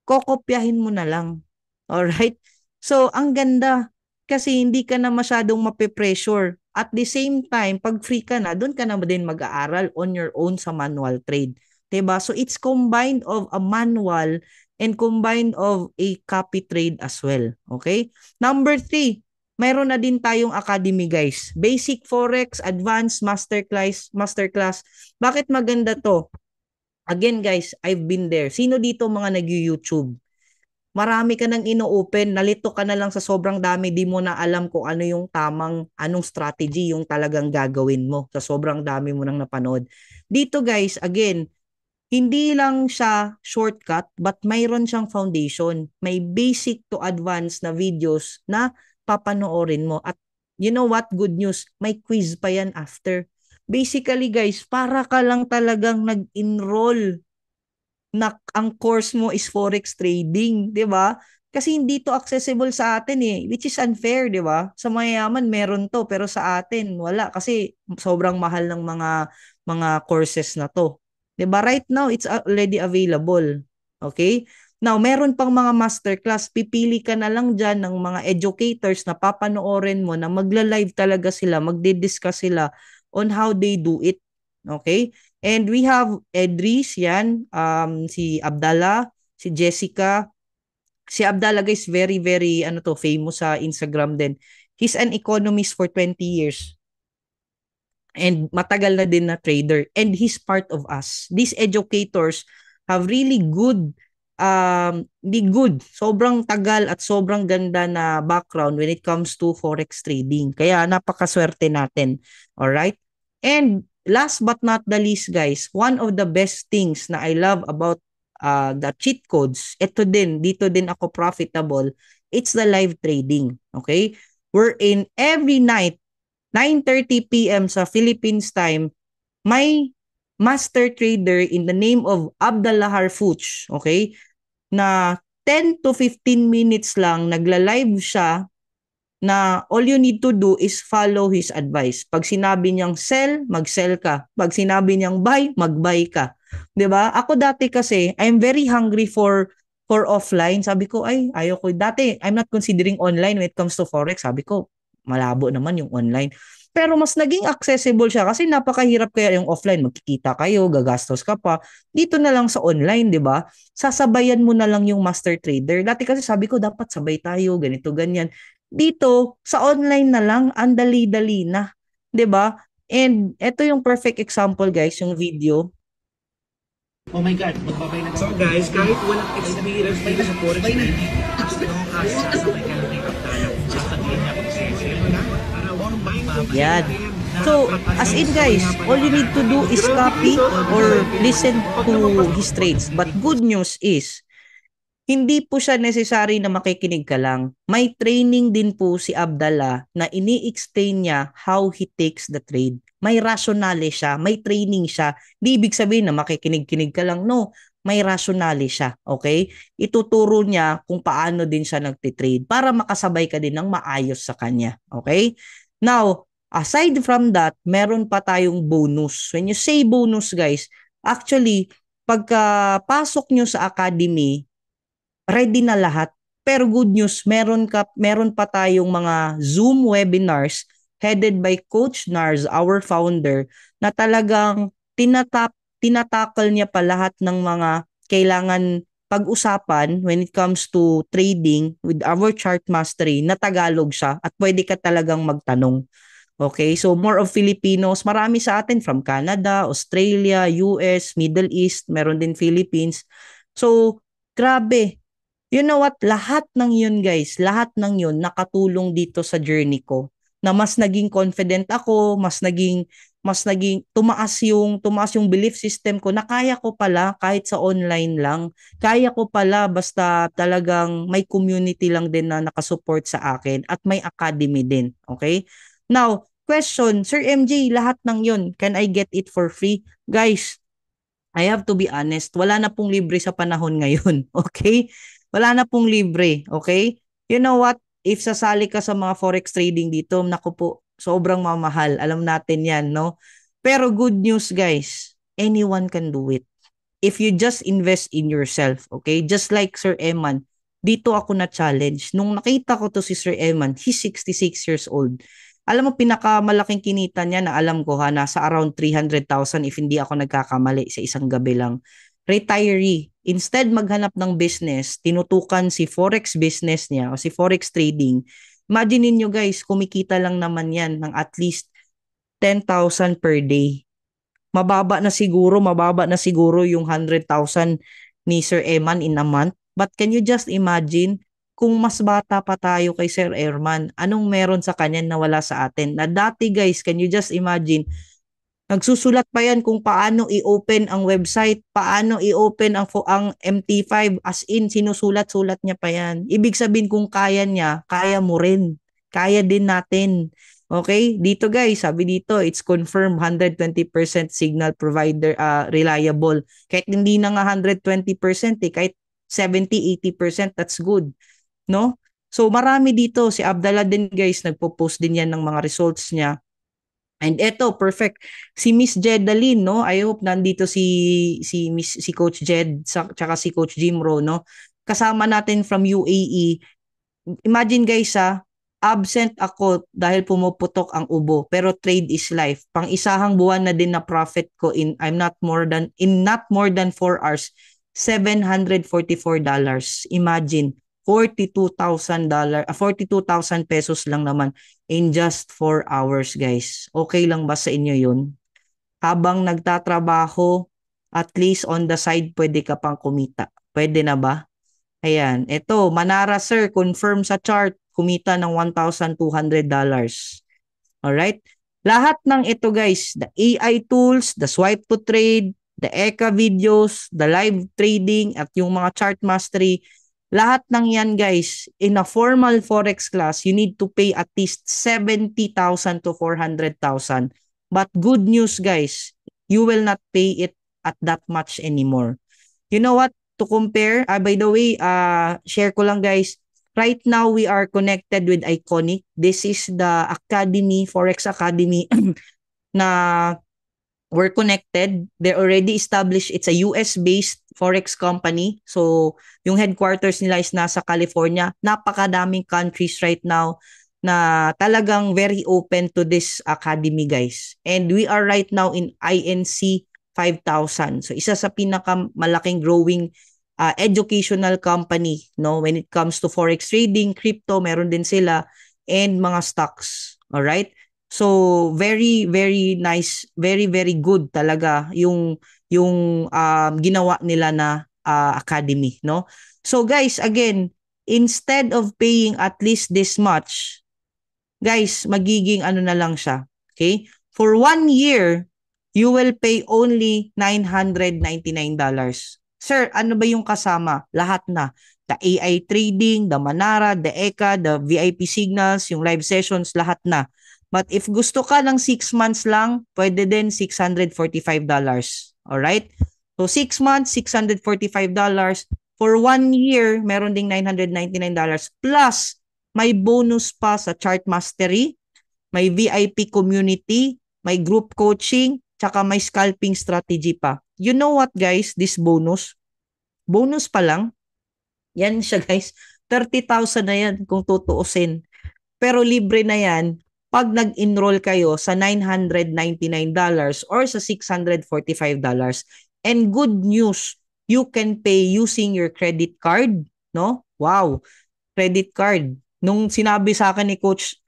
kokopyahin mo na lang. Alright? So, ang ganda. Kasi hindi ka na masyadong mape-pressure. At the same time, pag free ka na, doon ka na din mag-aaral on your own sa manual trade. 'Di ba? So, it's combined of a manual and combined of a copy trade as well. Okay? Number 3, mayroon na din tayong academy, guys. Basic Forex, Advanced, Masterclass. Bakit maganda to? Again, guys, I've been there. Sino dito mga nag-YouTube? Marami ka nang ino-open, nalito ka na lang sa sobrang dami, di mo na alam kung ano yung anong strategy yung talagang gagawin mo sa sobrang dami mo nang napanood. Dito, guys, again, hindi lang siya shortcut, but mayroon siyang foundation. May basic to advanced na videos na papanoorin mo. At you know what? Good news, may quiz pa yan after. Basically, guys, para ka lang talagang nag-enroll na ang course mo is forex trading, 'di ba? Kasi hindi to accessible sa atin which is unfair, 'di ba? Sa mayayaman meron to, pero sa atin wala kasi sobrang mahal ng mga courses na to. 'Di ba? Right now it's already available. Okay? Now, meron pang mga masterclass, pipili ka na lang diyan ng mga educators na papanoorin mo na magla-live talaga sila, magdi-discuss sila on how they do it. Okay? And we have Edris, yan, si Abdallah, si Jessica. Si Abdallah, guys, very, very famous sa Instagram din. He's an economist for 20 years. And matagal na din na trader. And he's part of us. These educators have really sobrang tagal at sobrang ganda na background when it comes to forex trading. Kaya napakaswerte natin. Alright? And last but not the least, guys, one of the best things na I love about the cheat codes, dito din ako profitable, it's the live trading. Okay? We're in every night, 9:30 p.m. sa Philippines time, may master trader in the name of Abdallah Harfouch, okay? Na 10 to 15 minutes lang nagla-live siya na all you need to do is follow his advice. Pag sinabi niyang sell, mag-sell ka. Pag sinabi niyang buy, mag-buy ka. 'Di ba? Ako dati kasi, I'm very hungry for offline. Sabi ko, ayaw ko. Dati, I'm not considering online when it comes to forex. Sabi ko, malabo naman yung online. Pero mas naging accessible siya kasi napakahirap kaya yung offline. Magkikita kayo, gagastos ka pa. Dito na lang sa online, 'di ba? Sasabayan mo na lang yung master trader. Dati kasi sabi ko, dapat sabay tayo, ganito, ganyan. Dito, sa online na lang, ang dali-dali na. 'Di ba? And ito yung perfect example, guys, yung video. Oh my God, magbabay na So guys, kahit walang experience dito sa forex trading, basta nakakasabay ka lang kay Abdallah, sasabihin niya kung sino na, para walang Yan. So, as in, guys, all you need to do is copy or listen to his trades. But good news is, hindi po siya necessary na makikinig ka lang. May training din po si Abdallah na ini-explain niya how he takes the trade. May rationale siya, may training siya. Di ibig sabihin na makikinig-kinig ka lang. No, may rationale siya. Okay? Ituturo niya kung paano din siya nagtitrade para makasabay ka din ng maayos sa kanya. Okay? Now, aside from that, meron pa tayong bonus. When you say bonus, guys, actually, pagka-pasok nyo sa academy, ready na lahat. Pero good news, meron pa tayong mga Zoom webinars headed by Coach Nars, our founder, na talagang tinatakal niya pa lahat ng mga kailangan pag-usapan when it comes to trading with our chart mastery na Tagalog siya at pwede ka talagang magtanong. Okay, so more of Filipinos, marami sa atin from Canada, Australia, US, Middle East, meron din Philippines. So, grabe. You know what? Lahat ng yun, guys, lahat ng yun nakatulong dito sa journey ko na mas naging confident ako, mas naging tumaas yung belief system ko na kaya ko pala kahit sa online lang. Kaya ko pala basta talagang may community lang din na nakasupport sa akin at may academy din. Okay? Now, question, Sir MJ, lahat ng yun, can I get it for free? Guys, I have to be honest, wala na pong libre sa panahon ngayon. Okay? Wala na pong libre. Okay? You know what? If sasali ka sa mga forex trading dito, naku po, sobrang mamahal. Alam natin yan, no? Pero good news guys, anyone can do it. If you just invest in yourself, okay? Just like Sir Eman, dito ako na-challenge. Nung nakita ko to si Sir Eman, he's 66 years old. Alam mo, pinakamalaking kinita niya na alam ko ha, nasa around 300,000 if hindi ako nagkakamali sa isang gabi lang. Retiree. Instead maghanap ng business, tinutukan si forex business niya o si forex trading. Imagine niyo guys, kumikita lang naman yan ng at least 10,000 per day. Mababa na siguro yung 100,000 ni Sir Eman in a month. But can you just imagine kung mas bata pa tayo kay Sir Eman, anong meron sa kanya na wala sa atin? Na dati guys, can you just imagine, nagsusulat pa yan kung paano i-open ang website, paano i-open ang MT5, as in sinusulat-sulat niya pa yan. Ibig sabihin kung kaya niya, kaya mo rin. Kaya din natin. Okay? Dito guys, sabi dito, it's confirmed 120% signal provider reliable. Kahit hindi na nga 120% kahit 70-80%, that's good. No? So marami dito, si Abdallah din guys, nagpo-post din yan ng mga results niya. And eto, perfect. Si Miss Jedalyn, no? I hope nandito si Coach Jed tsaka si Coach Jimro, no? Kasama natin from UAE. Imagine guys absent ako dahil pumuputok ang ubo, pero trade is life. Pang-isahang buwan na din na profit ko in not more than 4 hours, $744. Imagine, $42,000, 42,000 pesos lang naman in just 4 hours, guys. Okay lang ba sa inyo yun? Habang nagtatrabaho, at least on the side, pwede ka pang kumita. Pwede na ba? Ayan. Ito, Manara sir, confirm sa chart, kumita ng $1,200. Alright? Lahat ng ito guys, the AI tools, the swipe to trade, the ECA videos, the live trading, at yung mga chart mastery, lahat ng yan guys, in a formal forex class, you need to pay at least 70,000 to 400,000. But good news guys, you will not pay it at that much anymore. You know what? To compare, by the way, share ko lang guys, right now we are connected with Iconic. This is the Academy, Forex Academy na we're connected. They're already established. It's a US-based Forex company. So, yung headquarters nila is nasa California. Napakadaming countries right now na talagang very open to this academy, guys. And we are right now in INC 5,000. So, isa sa pinakamalaking growing educational company, no, when it comes to forex trading, crypto, meron din sila, and mga stocks. All right? So very very nice, very very good talaga yung ginawa nila na academy, no? So guys, again, instead of paying at least this much, guys, magiging ano na lang siya. Okay? For 1 year, you will pay only $999. Sir, ano ba yung kasama? Lahat na. The AI trading, the Manara, the ECA, the VIP signals, yung live sessions, lahat na. But if gusto ka ng 6 months lang, pwede din $645. Alright? So 6 months, $645. For 1 year, meron ding $999. Plus, may bonus pa sa chart mastery, may VIP community, may group coaching, tsaka may scalping strategy pa. You know what guys, this bonus pa lang, yan siya guys, 30,000 na yan kung tutuusin. Pero libre na yan pag nag-enroll kayo sa $999 or sa $645. And good news, you can pay using your credit card, no? Wow, credit card. Nung sinabi sa akin ni Coach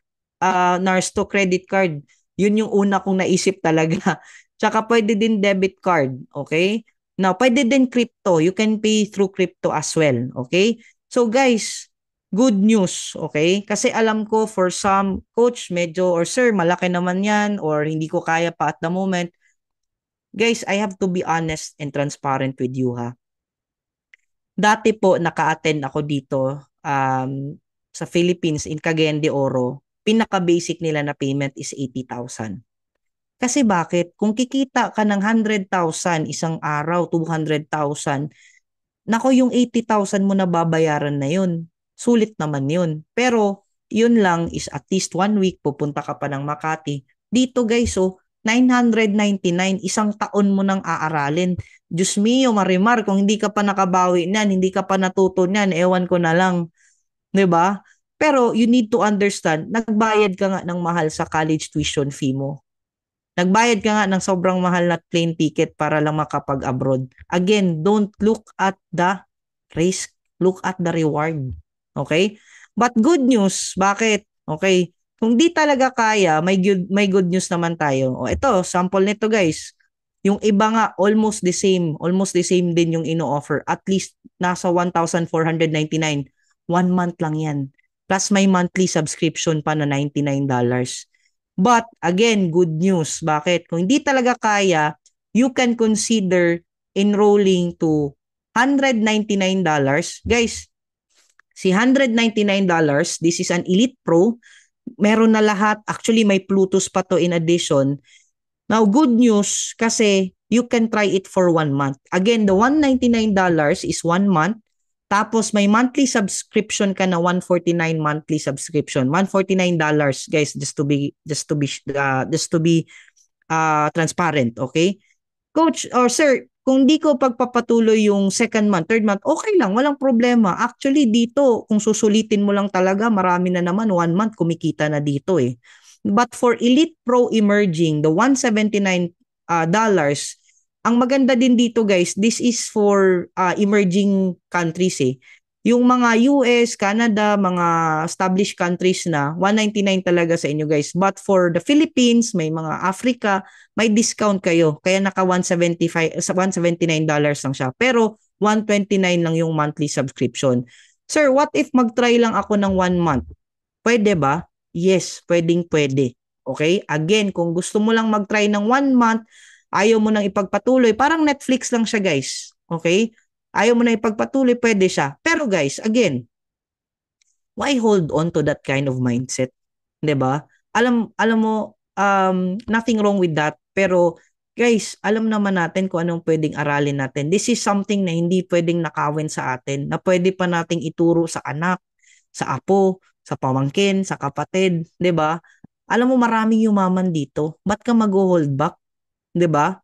Narsto, credit card, yun yung una kong naisip talaga. Tsaka pwede din debit card, okay? Now, pwede din crypto. You can pay through crypto as well, okay? So guys, good news, okay? Kasi alam ko for some coach, medyo, or sir, malaki naman yan, or hindi ko kaya pa at the moment. Guys, I have to be honest and transparent with you, ha? Dati po, naka-attend ako dito sa Philippines in Cagayan de Oro. Pinaka-basic nila na payment is 80,000. Kasi bakit? Kung kikita ka ng 100,000 isang araw, 200,000, nako yung 80,000 mo na babayaran na yun. Sulit naman yun. Pero yun lang is at least 1 week pupunta ka pa ng Makati. Dito guys, 999, isang taon mo nang aaralin. Diyos mio, Marimar, kung hindi ka pa nakabawi niyan, hindi ka pa natuto niyan, ewan ko na lang. 'Di ba? Pero you need to understand, nagbayad ka nga ng mahal sa college tuition fee mo. Nagbayad ka nga ng sobrang mahal na plane ticket para lang makapag-abroad. Again, don't look at the risk, look at the reward. Okay? But good news, bakit? Okay, kung di talaga kaya, may good news naman tayo. O ito, sample nito guys. Yung iba nga almost the same din yung ino-offer. At least nasa 1,499. 1 month lang 'yan. Plus may monthly subscription pa na $99. But again, good news. Bakit? Kung hindi talaga kaya, you can consider enrolling to $199. Guys, si $199, this is an Elite Pro. Meron na lahat. Actually, may Bluetooth pa to in addition. Now, good news kasi you can try it for 1 month. Again, the $199 is 1 month. Tapos may monthly subscription ka na 149 monthly subscription. $149 guys, just to be transparent, okay? Coach or sir, kung di ko pagpapatuloy yung second month, third month, okay lang, walang problema. Actually dito, kung susulitin mo lang talaga, marami na naman 1 month kumikita na dito eh. But for Elite Pro Emerging, the $179 ang maganda din dito guys, this is for emerging countries eh. Yung mga US, Canada, mga established countries na, $199 talaga sa inyo guys. But for the Philippines, may mga Africa, may discount kayo. Kaya naka $179 lang siya. Pero $129 lang yung monthly subscription. Sir, what if mag-try lang ako ng 1 month? Pwede ba? Yes, pwede. Okay? Again, kung gusto mo lang mag-try ng 1 month, ayaw mo nang ipagpatuloy, parang Netflix lang siya guys. Okay? Ayaw mo na ipagpatuloy, pwede siya. Pero guys, again, why hold on to that kind of mindset? 'Di ba? Alam mo, nothing wrong with that. Pero guys, alam naman natin kung anong pwedeng aralin natin. This is something na hindi pwedeng nakawin sa atin, na pwede pa nating ituro sa anak, sa apo, sa pamangkin, sa kapatid. 'Di ba? Alam mo, maraming yumaman dito. Ba't ka mag-hold back? 'Di ba?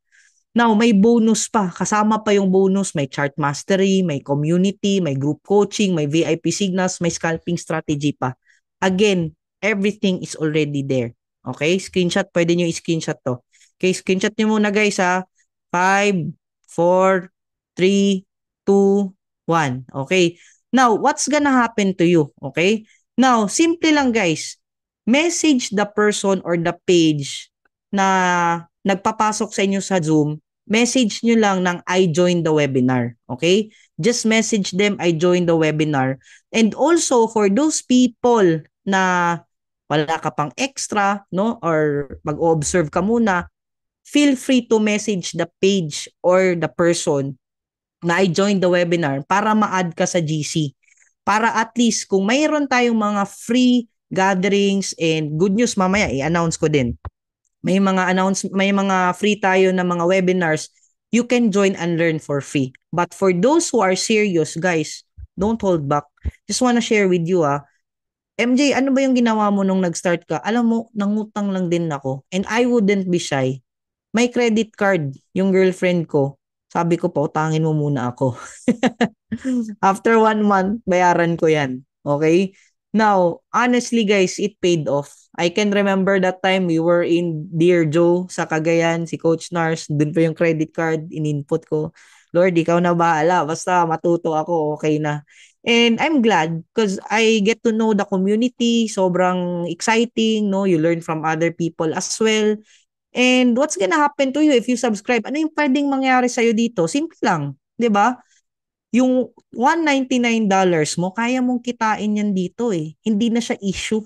Now, may bonus pa. Kasama pa yung bonus. May chart mastery, may community, may group coaching, may VIP signals, may scalping strategy pa. Again, everything is already there. Okay? Screenshot, pwede nyo i-screenshot to. Okay, screenshot nyo muna guys ha. 5, 4, 3, 2, 1. Okay? Now, what's gonna happen to you? Okay? Now, simple lang guys. Message the person or the page na nagpapasok sa inyo sa Zoom, message nyo lang ng I joined the webinar. Okay? Just message them, I joined the webinar. And also, for those people na wala ka pang extra, no? Or mag-observe ka muna, feel free to message the page or the person na I joined the webinar para ma-add ka sa GC. Para at least, kung mayroon tayong mga free gatherings and good news mamaya, i-announce ko din. May mga free tayo na mga webinars, you can join and learn for free. But for those who are serious, guys, don't hold back. Just wanna share with you MJ, ano ba yung ginawa mo nung nag-start ka? Alam mo, nangutang lang din ako. And I wouldn't be shy. May credit card, yung girlfriend ko. Sabi ko pa, utangin mo muna ako. After 1 month, bayaran ko yan. Okay? Now, honestly guys, it paid off. I can remember that time we were in Dear Joe sa Cagayan, si Coach Nars, dun pa yung credit card, in-input ko. Lord, ikaw na bahala. Basta matuto ako, okay na. And I'm glad because I get to know the community. Sobrang exciting, no? You learn from other people as well. And what's gonna happen to you if you subscribe? Ano yung pwedeng mangyari sa'yo dito? Simple lang, di ba? Yung $199 mo, kaya mong kitain yan dito eh. Hindi na siya issue.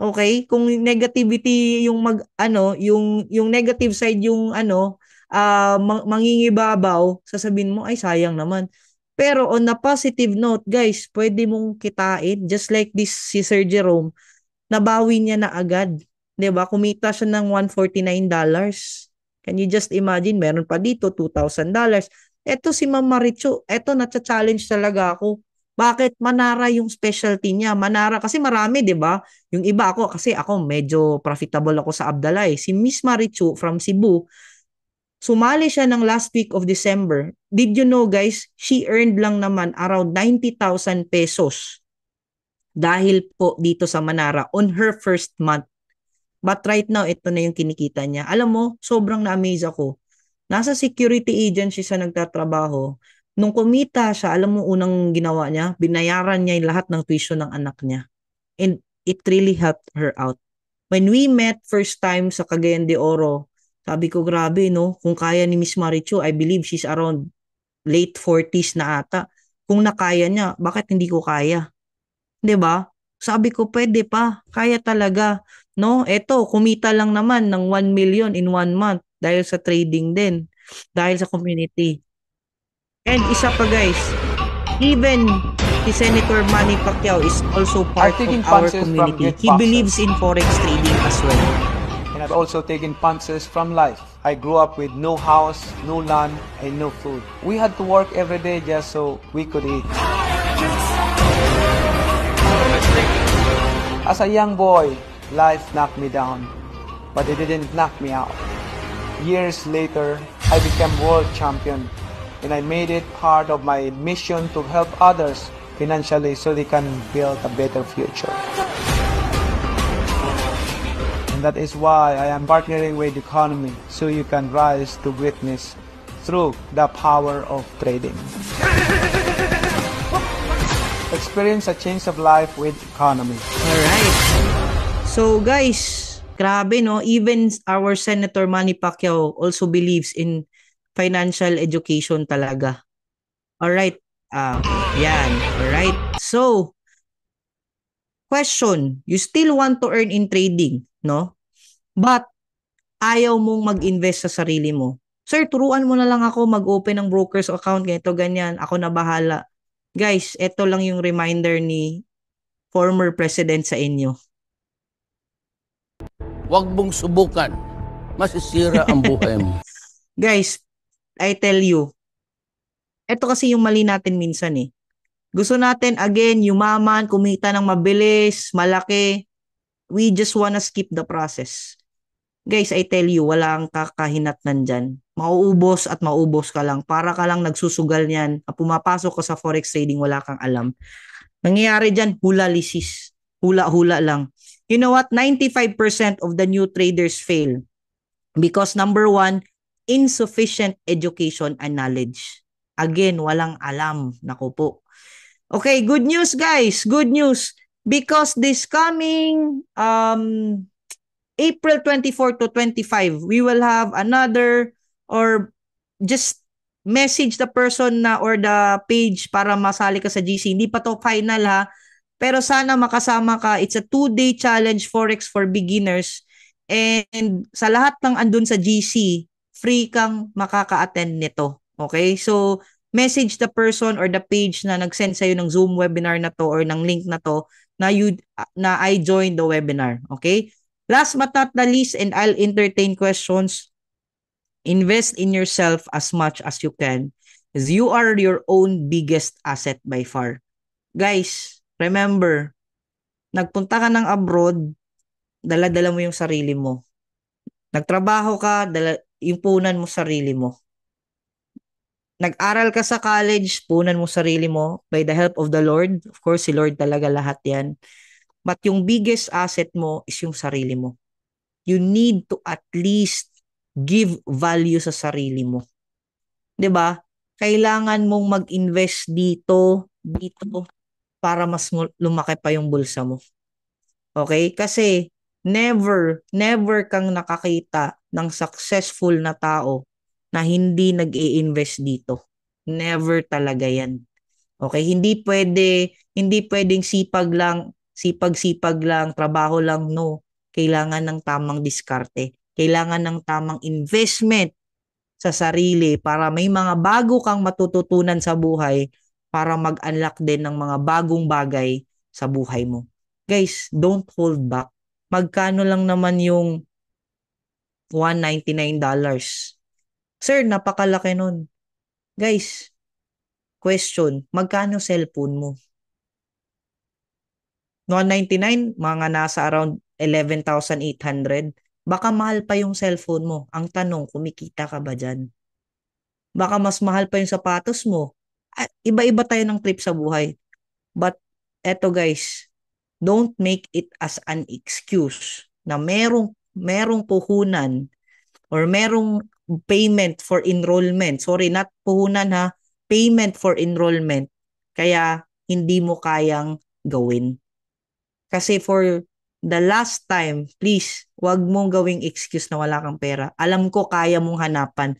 Okay? Kung negativity yung yung negative side yung mangingibabaw, sasabihin mo ay sayang naman. Pero on a positive note, guys, pwede mong kitain just like this si Sir Jerome, nabawi niya na agad. 'Di ba? Kumita siya ng $149. Can you just imagine? Meron pa dito $2,000. Eto si Ma'am Marichu, eto na-challenge talaga ako. Bakit? Manara yung specialty niya. Manara kasi marami, 'di ba? Yung iba ako medyo profitable ako sa Abdalay. Si Miss Marichu from Cebu, sumali siya ng last week of December. Did you know guys, she earned lang naman around 90,000 pesos dahil po dito sa Manara on her first month. But right now, ito na yung kinikita niya. Alam mo, sobrang na-amaze ako. Nasa security agency siya nagtatrabaho. Nung kumita siya, alam mo unang ginawa niya? Binayaran niya yung lahat ng tuition ng anak niya. And it really helped her out. When we met first time sa Cagayan de Oro, sabi ko, grabe, no? Kung kaya ni Miss Marichu, I believe she's around late 40s na ata. Kung nakaya niya, bakit hindi ko kaya? 'Di ba? Sabi ko, pwede pa. Kaya talaga. No? Eto, kumita lang naman ng 1 million in 1 month dahil sa trading din. Dahil sa community. And isa pa guys, even si Senator Manny Pacquiao is also part of taking our punches from community. great He boxers. believes in forex trading as well. And I've also taken punches from life. I grew up with no house, no land, and no food. We had to work every day just so we could eat. As a young boy, life knocked me down, but it didn't knock me out. Years later, I became world champion, and I made it part of my mission to help others financially so they can build a better future. And that is why I am partnering with Economy so you can rise to greatness through the power of trading. Experience a change of life with Economy. Alright. So guys, grabe no, even our Senator Manny Pacquiao also believes in financial education talaga. Alright. Yan. Alright. So, question, you still want to earn in trading, no? But, ayaw mong mag-invest sa sarili mo. Sir, turuan mo na lang ako mag-open ng broker's account, ganito, ganyan. Ako na bahala. Guys, ito lang yung reminder ni former president sa inyo. Huwag mong subukan. Masisira ang buhay mo. Guys, I tell you, ito kasi yung mali natin minsan eh. Gusto natin, again, yumaman, kumita ng mabilis, malaki. We just wanna skip the process. Guys, I tell you, walang kakahinatnan dyan. Mauubos at maubos ka lang. Para ka lang nagsusugal niyan. Pumapasok ka sa forex trading, wala kang alam. Nangyayari dyan, hula-lisis. Hula-hula lang. You know what? 95% of the new traders fail. Because number one, insufficient education and knowledge. Again, walang alam. Naku po. Okay, good news guys. Good news. Because this coming April 24 to 25, we will have another or just message the person na or the page para masali ka sa GC. Hindi pa to final ha. Pero sana makasama ka. It's a 2-day challenge Forex for beginners. And sa lahat ng andun sa GC, free kang makaka-attend nito. Okay? So, message the person or the page na nag-send sa'yo ng Zoom webinar na to or ng link na to na I joined the webinar. Okay? Last but not the least, and I'll entertain questions, invest in yourself as much as you can because you are your own biggest asset by far. Guys, remember, nagpunta ka ng abroad, dala-dala mo yung sarili mo. Nagtrabaho ka, yung punan mo sarili mo. Nag-aral ka sa college, punan mo sarili mo by the help of the Lord. Of course, si Lord talaga lahat yan. But yung biggest asset mo is yung sarili mo. You need to at least give value sa sarili mo. 'Di ba? Kailangan mong mag-invest dito para mas lumaki pa yung bulsa mo. Okay? Kasi never kang nakakita ng successful na tao na hindi nag-i-invest dito. Never talaga yan. Okay? Hindi pwedeng sipag lang, trabaho lang, no. Kailangan ng tamang diskarte. Kailangan ng tamang investment sa sarili para may mga bago kang matututunan sa buhay para mag-unlock din ng mga bagong bagay sa buhay mo. Guys, don't hold back. Magkano lang naman yung $199? Sir, napakalaki nun. Guys, question, magkano cellphone mo? 199, mga nasa around 11,800. Baka mahal pa yung cellphone mo. Ang tanong, kumikita ka ba dyan? Baka mas mahal pa yung sapatos mo. At iba-iba tayo ng trip sa buhay. But eto guys, don't make it as an excuse na merong puhunan or merong payment for enrollment. Sorry, not puhunan ha. Payment for enrollment. Kaya hindi mo kayang gawin. Kasi for the last time, please, wag mong gawing excuse na wala kang pera. Alam ko kaya mong hanapan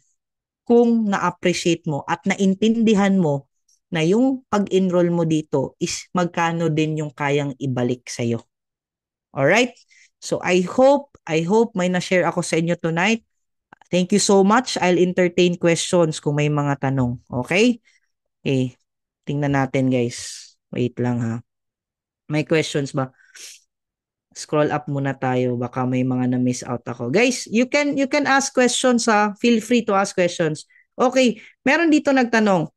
kung na-appreciate mo at naintindihan mo na yung pag-enroll mo dito is magkano din yung kayang ibalik sa'yo. Alright? So I hope may na-share ako sa inyo tonight. Thank you so much. I'll entertain questions kung may mga tanong. Okay? Okay. Tingnan natin guys. Wait lang ha. May questions ba? Scroll up muna tayo. Baka may mga na-miss out ako. Guys, you can ask questions ha. Feel free to ask questions. Okay. Meron dito nagtanong.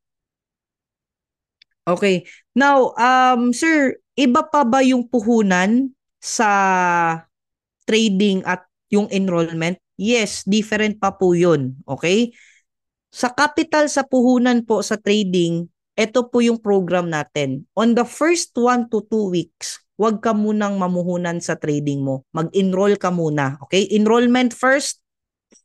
Okay. Now, sir, iba pa ba yung puhunan sa trading at yung enrollment? Yes, different pa po yun. Okay? Sa capital sa puhunan po sa trading, ito po yung program natin. On the first 1 to 2 weeks, huwag ka munang mamuhunan sa trading mo. Mag-enroll ka muna. Okay? Enrollment first,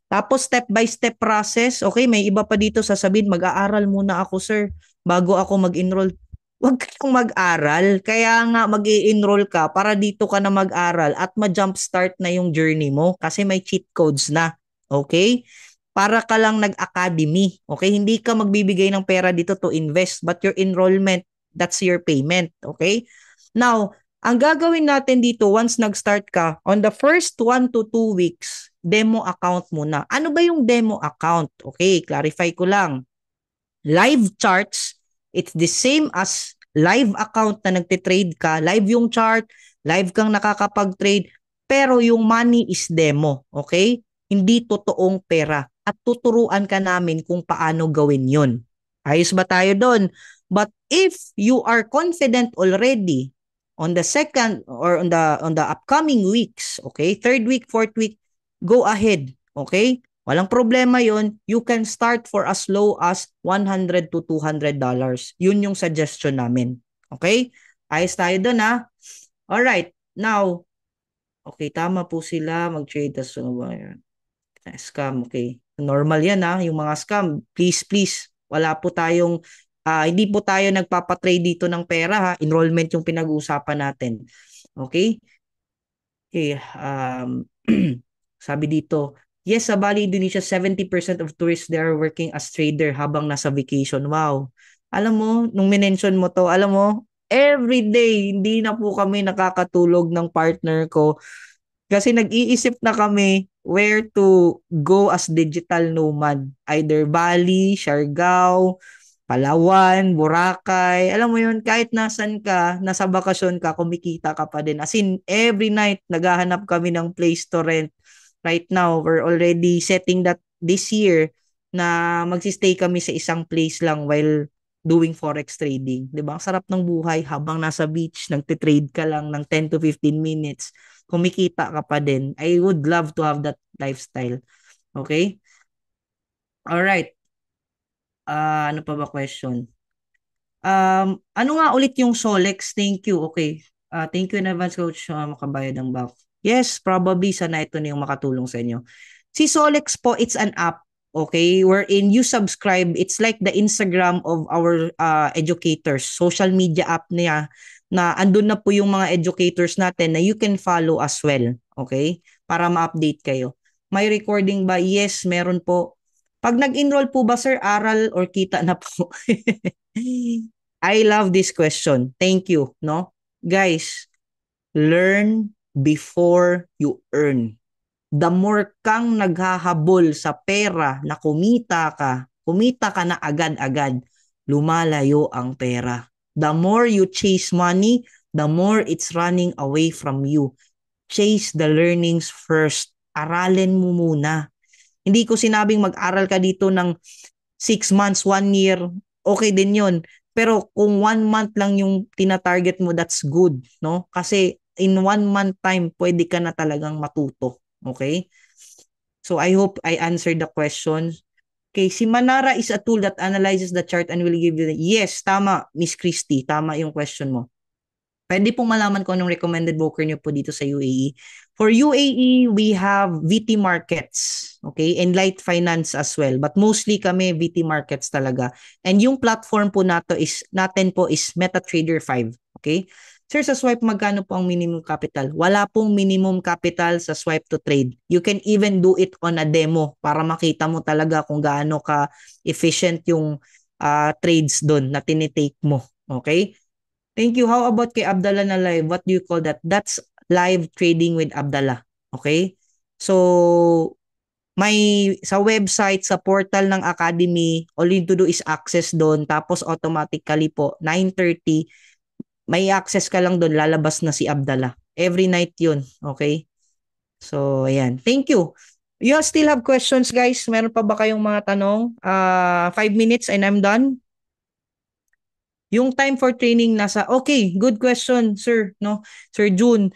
tapos step by step process. Okay? May iba pa dito sasabihin, mag-aaral muna ako, sir, bago ako mag-enroll. Huwag kang mag-aral. Kaya nga mag-i-enroll ka para dito ka na mag-aral at ma-jumpstart na yung journey mo kasi may cheat codes na. Okay? Para ka lang nag-academy. Okay? Hindi ka magbibigay ng pera dito to invest, but your enrollment, that's your payment. Okay? Now, ang gagawin natin dito once nag-start ka, on the first 1 to 2 weeks, demo account muna. Ano ba yung demo account? Okay, clarify ko lang. Live charts, it's the same as live account na nagtitrade ka. Live yung chart, live kang nakakapag-trade, pero yung money is demo. Okay? Hindi totoong pera. At tuturuan ka namin kung paano gawin yun. Ayos ba tayo doon? But if you are confident already on the second or on the upcoming weeks, okay? Third week, fourth week, go ahead, okay? Walang problema yon. You can start for as low as $100 to $200. Yun yung suggestion namin. Okay? Ayos tayo doon ha. Alright. Now, okay, tama po sila. Mag-trade as scam, okay. Normal yan ha. Yung mga scam, please. Wala po tayong, hindi po tayo nagpapatrade dito ng pera ha. Enrollment yung pinag-uusapan natin. Okay? Okay. Sabi dito, yes, sa Bali, Indonesia, 70% of tourists there are working as trader habang nasa vacation. Wow. Alam mo, nung minention mo to, alam mo, every day, hindi na po kami nakakatulog ng partner ko kasi nag-iisip na kami where to go as digital nomad. Either Bali, Siargao, Palawan, Boracay. Alam mo yun, kahit nasan ka, nasa bakasyon ka, kumikita ka pa din. As in, every night, naghahanap kami ng place to rent. Right now, we're already setting that this year na magsistay kami sa isang place lang while doing forex trading. Diba? Ang sarap ng buhay habang nasa beach, nagtitrade ka lang ng 10 to 15 minutes. Kumikita ka pa din. I would love to have that lifestyle. Okay? Alright. Ano pa ba question? Ano nga ulit yung Solex? Thank you. Okay. Thank you in advance, Coach. Makabayad ang back. Yes, probably sana ito na yung makatulong sa inyo. Si Solex po, it's an app. Okay? Wherein you subscribe. It's like the Instagram of our educators. Social media app niya na andun na po yung mga educators natin na you can follow as well. Okay? Para ma-update kayo. May recording ba? Yes, meron po. Pag nag-enroll po ba, sir, aral or kita na po? I love this question. Thank you, no? Guys, learn before you earn. The more kang naghahabol sa pera na kumita ka na agad-agad, lumalayo ang pera. The more you chase money, the more it's running away from you. Chase the learnings first. Aralin mo muna. Hindi ko sinabing mag-aral ka dito ng 6 months, 1 year. Okay din yun. Pero kung 1 month lang yung tina-target mo, that's good, no? Kasi in 1 month time, pwede ka na talagang matuto. Okay? So I hope I answered the question. Okay, si Manara is a tool that analyzes the chart and will give you the... Yes, tama, Miss Christy. Tama yung question mo. Pwede pong malaman ko anong recommended broker nyo po dito sa UAE. For UAE, we have VT Markets, okay, and Light Finance as well. But mostly kami VT Markets talaga. And yung platform po natin po is MetaTrader 5, okay? Sir, sa swipe, magkano po ang minimum capital? Wala pong minimum capital sa swipe to trade. You can even do it on a demo para makita mo talaga kung gaano ka efficient yung trades doon na tinitake mo. Okay? Thank you. How about kay Abdallah na live? What do you call that? That's live trading with Abdallah. Okay? So, sa website, sa portal ng Academy, all you need to do is access doon. Tapos automatically po, 9:30, may access ka lang doon, lalabas na si Abdallah. Every night yun. Okay? So, ayan. Thank you. You still have questions, guys? Meron pa ba kayong mga tanong? 5 minutes and I'm done. Yung time for training okay, good question, sir, no? Sir June.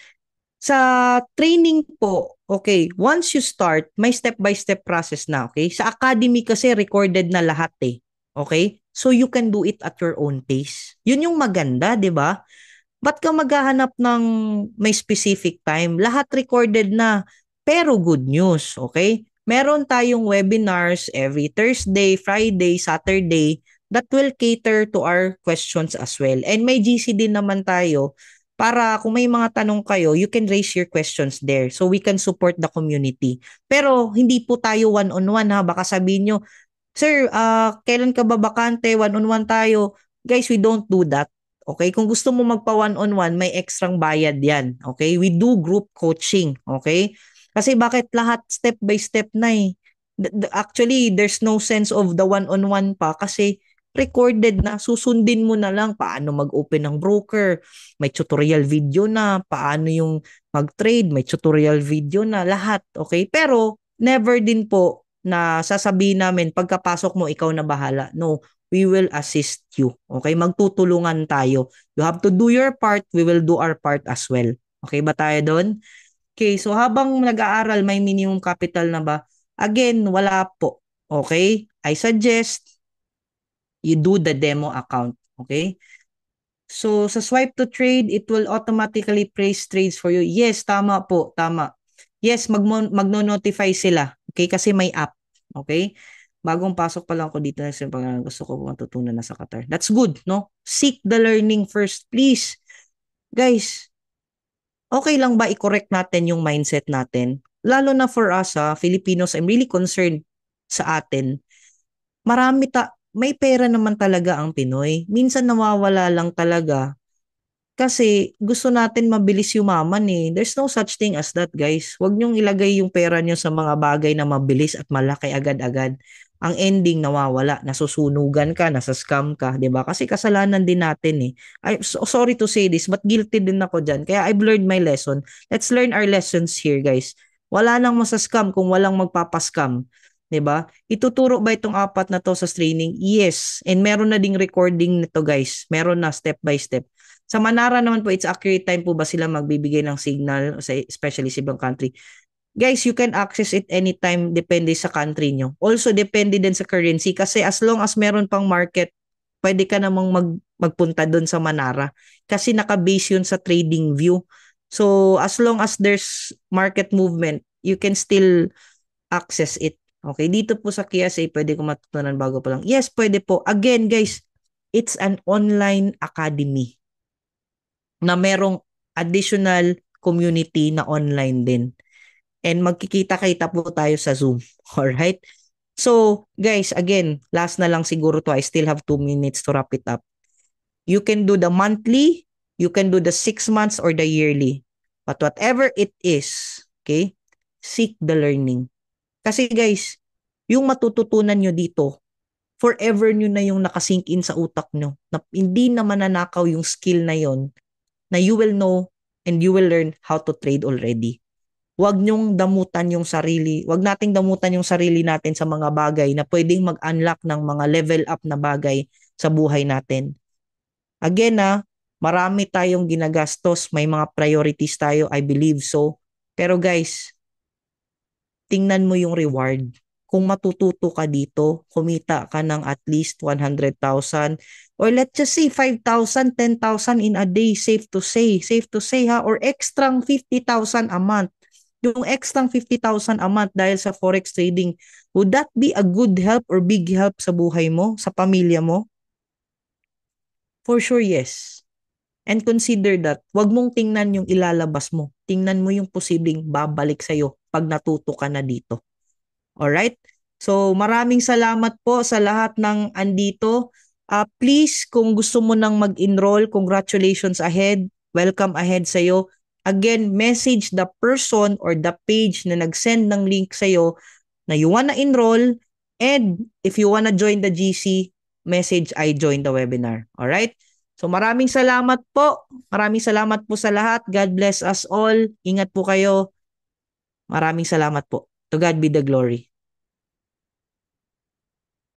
Sa training po, okay, once you start, may step-by-step process na, okay? Sa academy kasi recorded na lahat eh. Okay? So you can do it at your own pace. Yun yung maganda, 'di ba? Ba't ka maghahanap ng may specific time? Lahat recorded na. Pero good news, okay? Meron tayong webinars every Thursday, Friday, Saturday that will cater to our questions as well. And may GC din naman tayo para kung may mga tanong kayo, you can raise your questions there so we can support the community. Pero hindi po tayo one-on-one ha. Baka sabihin nyo, sir, kailan ka ba bakante? One-on-one tayo. Guys, we don't do that. Okay? Kung gusto mo magpa one-on-one, may extrang bayad yan. Okay? We do group coaching. Okay? Kasi bakit lahat step by step na eh. Actually, there's no sense of the one-on-one pa kasi recorded na. Susundin mo na lang paano mag-open ng broker. May tutorial video na. Paano yung mag-trade. May tutorial video na. Lahat. Okay? Pero, never din po na sasabihin namin, pagkapasok mo, ikaw na bahala. No, we will assist you. Okay? Magtutulungan tayo. You have to do your part, we will do our part as well. Okay ba tayo doon? Okay, so habang nag-aaral, may minimum capital na ba? Again, wala po. Okay? I suggest you do the demo account. Okay? So, sa swipe to trade, it will automatically place trades for you. Yes, tama po, tama. Yes, magno-notify sila. Okay, kasi may app. Okay? Bagong pasok pa lang ako dito. Gusto ko matutunan na sa Qatar. That's good, no? Seek the learning first, please. Guys, okay lang ba i-correct natin yung mindset natin? Lalo na for us, Filipinos, I'm really concerned sa atin. May pera naman talaga ang Pinoy. Minsan nawawala lang talaga. Kasi gusto natin mabilis yumaman eh. There's no such thing as that, guys. Huwag niyong ilagay yung pera niyo sa mga bagay na mabilis at malaki agad-agad. Ang ending nawawala, nasusunugan ka, nasa-scam ka, 'di ba? Kasi kasalanan din natin eh. Sorry to say this, but guilty din ako diyan. Kaya I've learned my lesson. Let's learn our lessons here, guys. Wala nang masa-scam kung walang magpapa-scam. 'Di ba? Ituturo ba itong 4 na to sa training? Yes. And meron na ding recording nito, guys. Meron na step by step. Sa Manara naman po, it's accurate time po ba sila magbibigay ng signal, especially sa ibang country? Guys, you can access it anytime, depende sa country nyo. Also, depende din sa currency kasi as long as meron pang market, pwede ka namang magpunta doon sa Manara kasi naka-base yun sa trading view. So, as long as there's market movement, you can still access it. Okay, dito po sa KSA, pwede ko matutunan bago pa lang. Yes, pwede po. Again, guys, it's an online academy na merong additional community na online din. And magkikita-kita po tayo sa Zoom. Alright? So, guys, again, last na lang siguro to. I still have 2 minutes to wrap it up. You can do the monthly, you can do the 6 months or the yearly. But whatever it is, okay, seek the learning. Kasi guys, yung matututunan nyo dito, forever nyo na yung nakasink in sa utak nyo. Na hindi na mananakaw yung skill na yon, na you will know and you will learn how to trade already. Huwag nyong damutan yung sarili. Huwag nating damutan yung sarili natin sa mga bagay na pwedeng mag-unlock ng mga level up na bagay sa buhay natin. Again marami tayong ginagastos, may mga priorities tayo, I believe so. Pero guys, tingnan mo yung reward. Kung matututo ka dito, kumita ka ng at least 100,000 or let's just say 5,000, 10,000 in a day, safe to say or extrang 50,000 a month. Yung extrang 50,000 a month dahil sa forex trading, would that be a good help or big help sa buhay mo, sa pamilya mo? For sure, yes. And consider that, wag mong tingnan yung ilalabas mo. Tingnan mo yung posibleng babalik sa'yo pag natuto ka na dito. Alright? So, maraming salamat po sa lahat ng andito. Please, kung gusto mo nang mag-enroll, congratulations ahead. Welcome ahead sa'yo. Again, message the person or the page na nag-send ng link sa'yo na you wanna enroll, and if you wanna join the GC, message I join the webinar. Alright? So maraming salamat po. Maraming salamat po sa lahat. God bless us all. Ingat po kayo. Maraming salamat po. To God be the glory.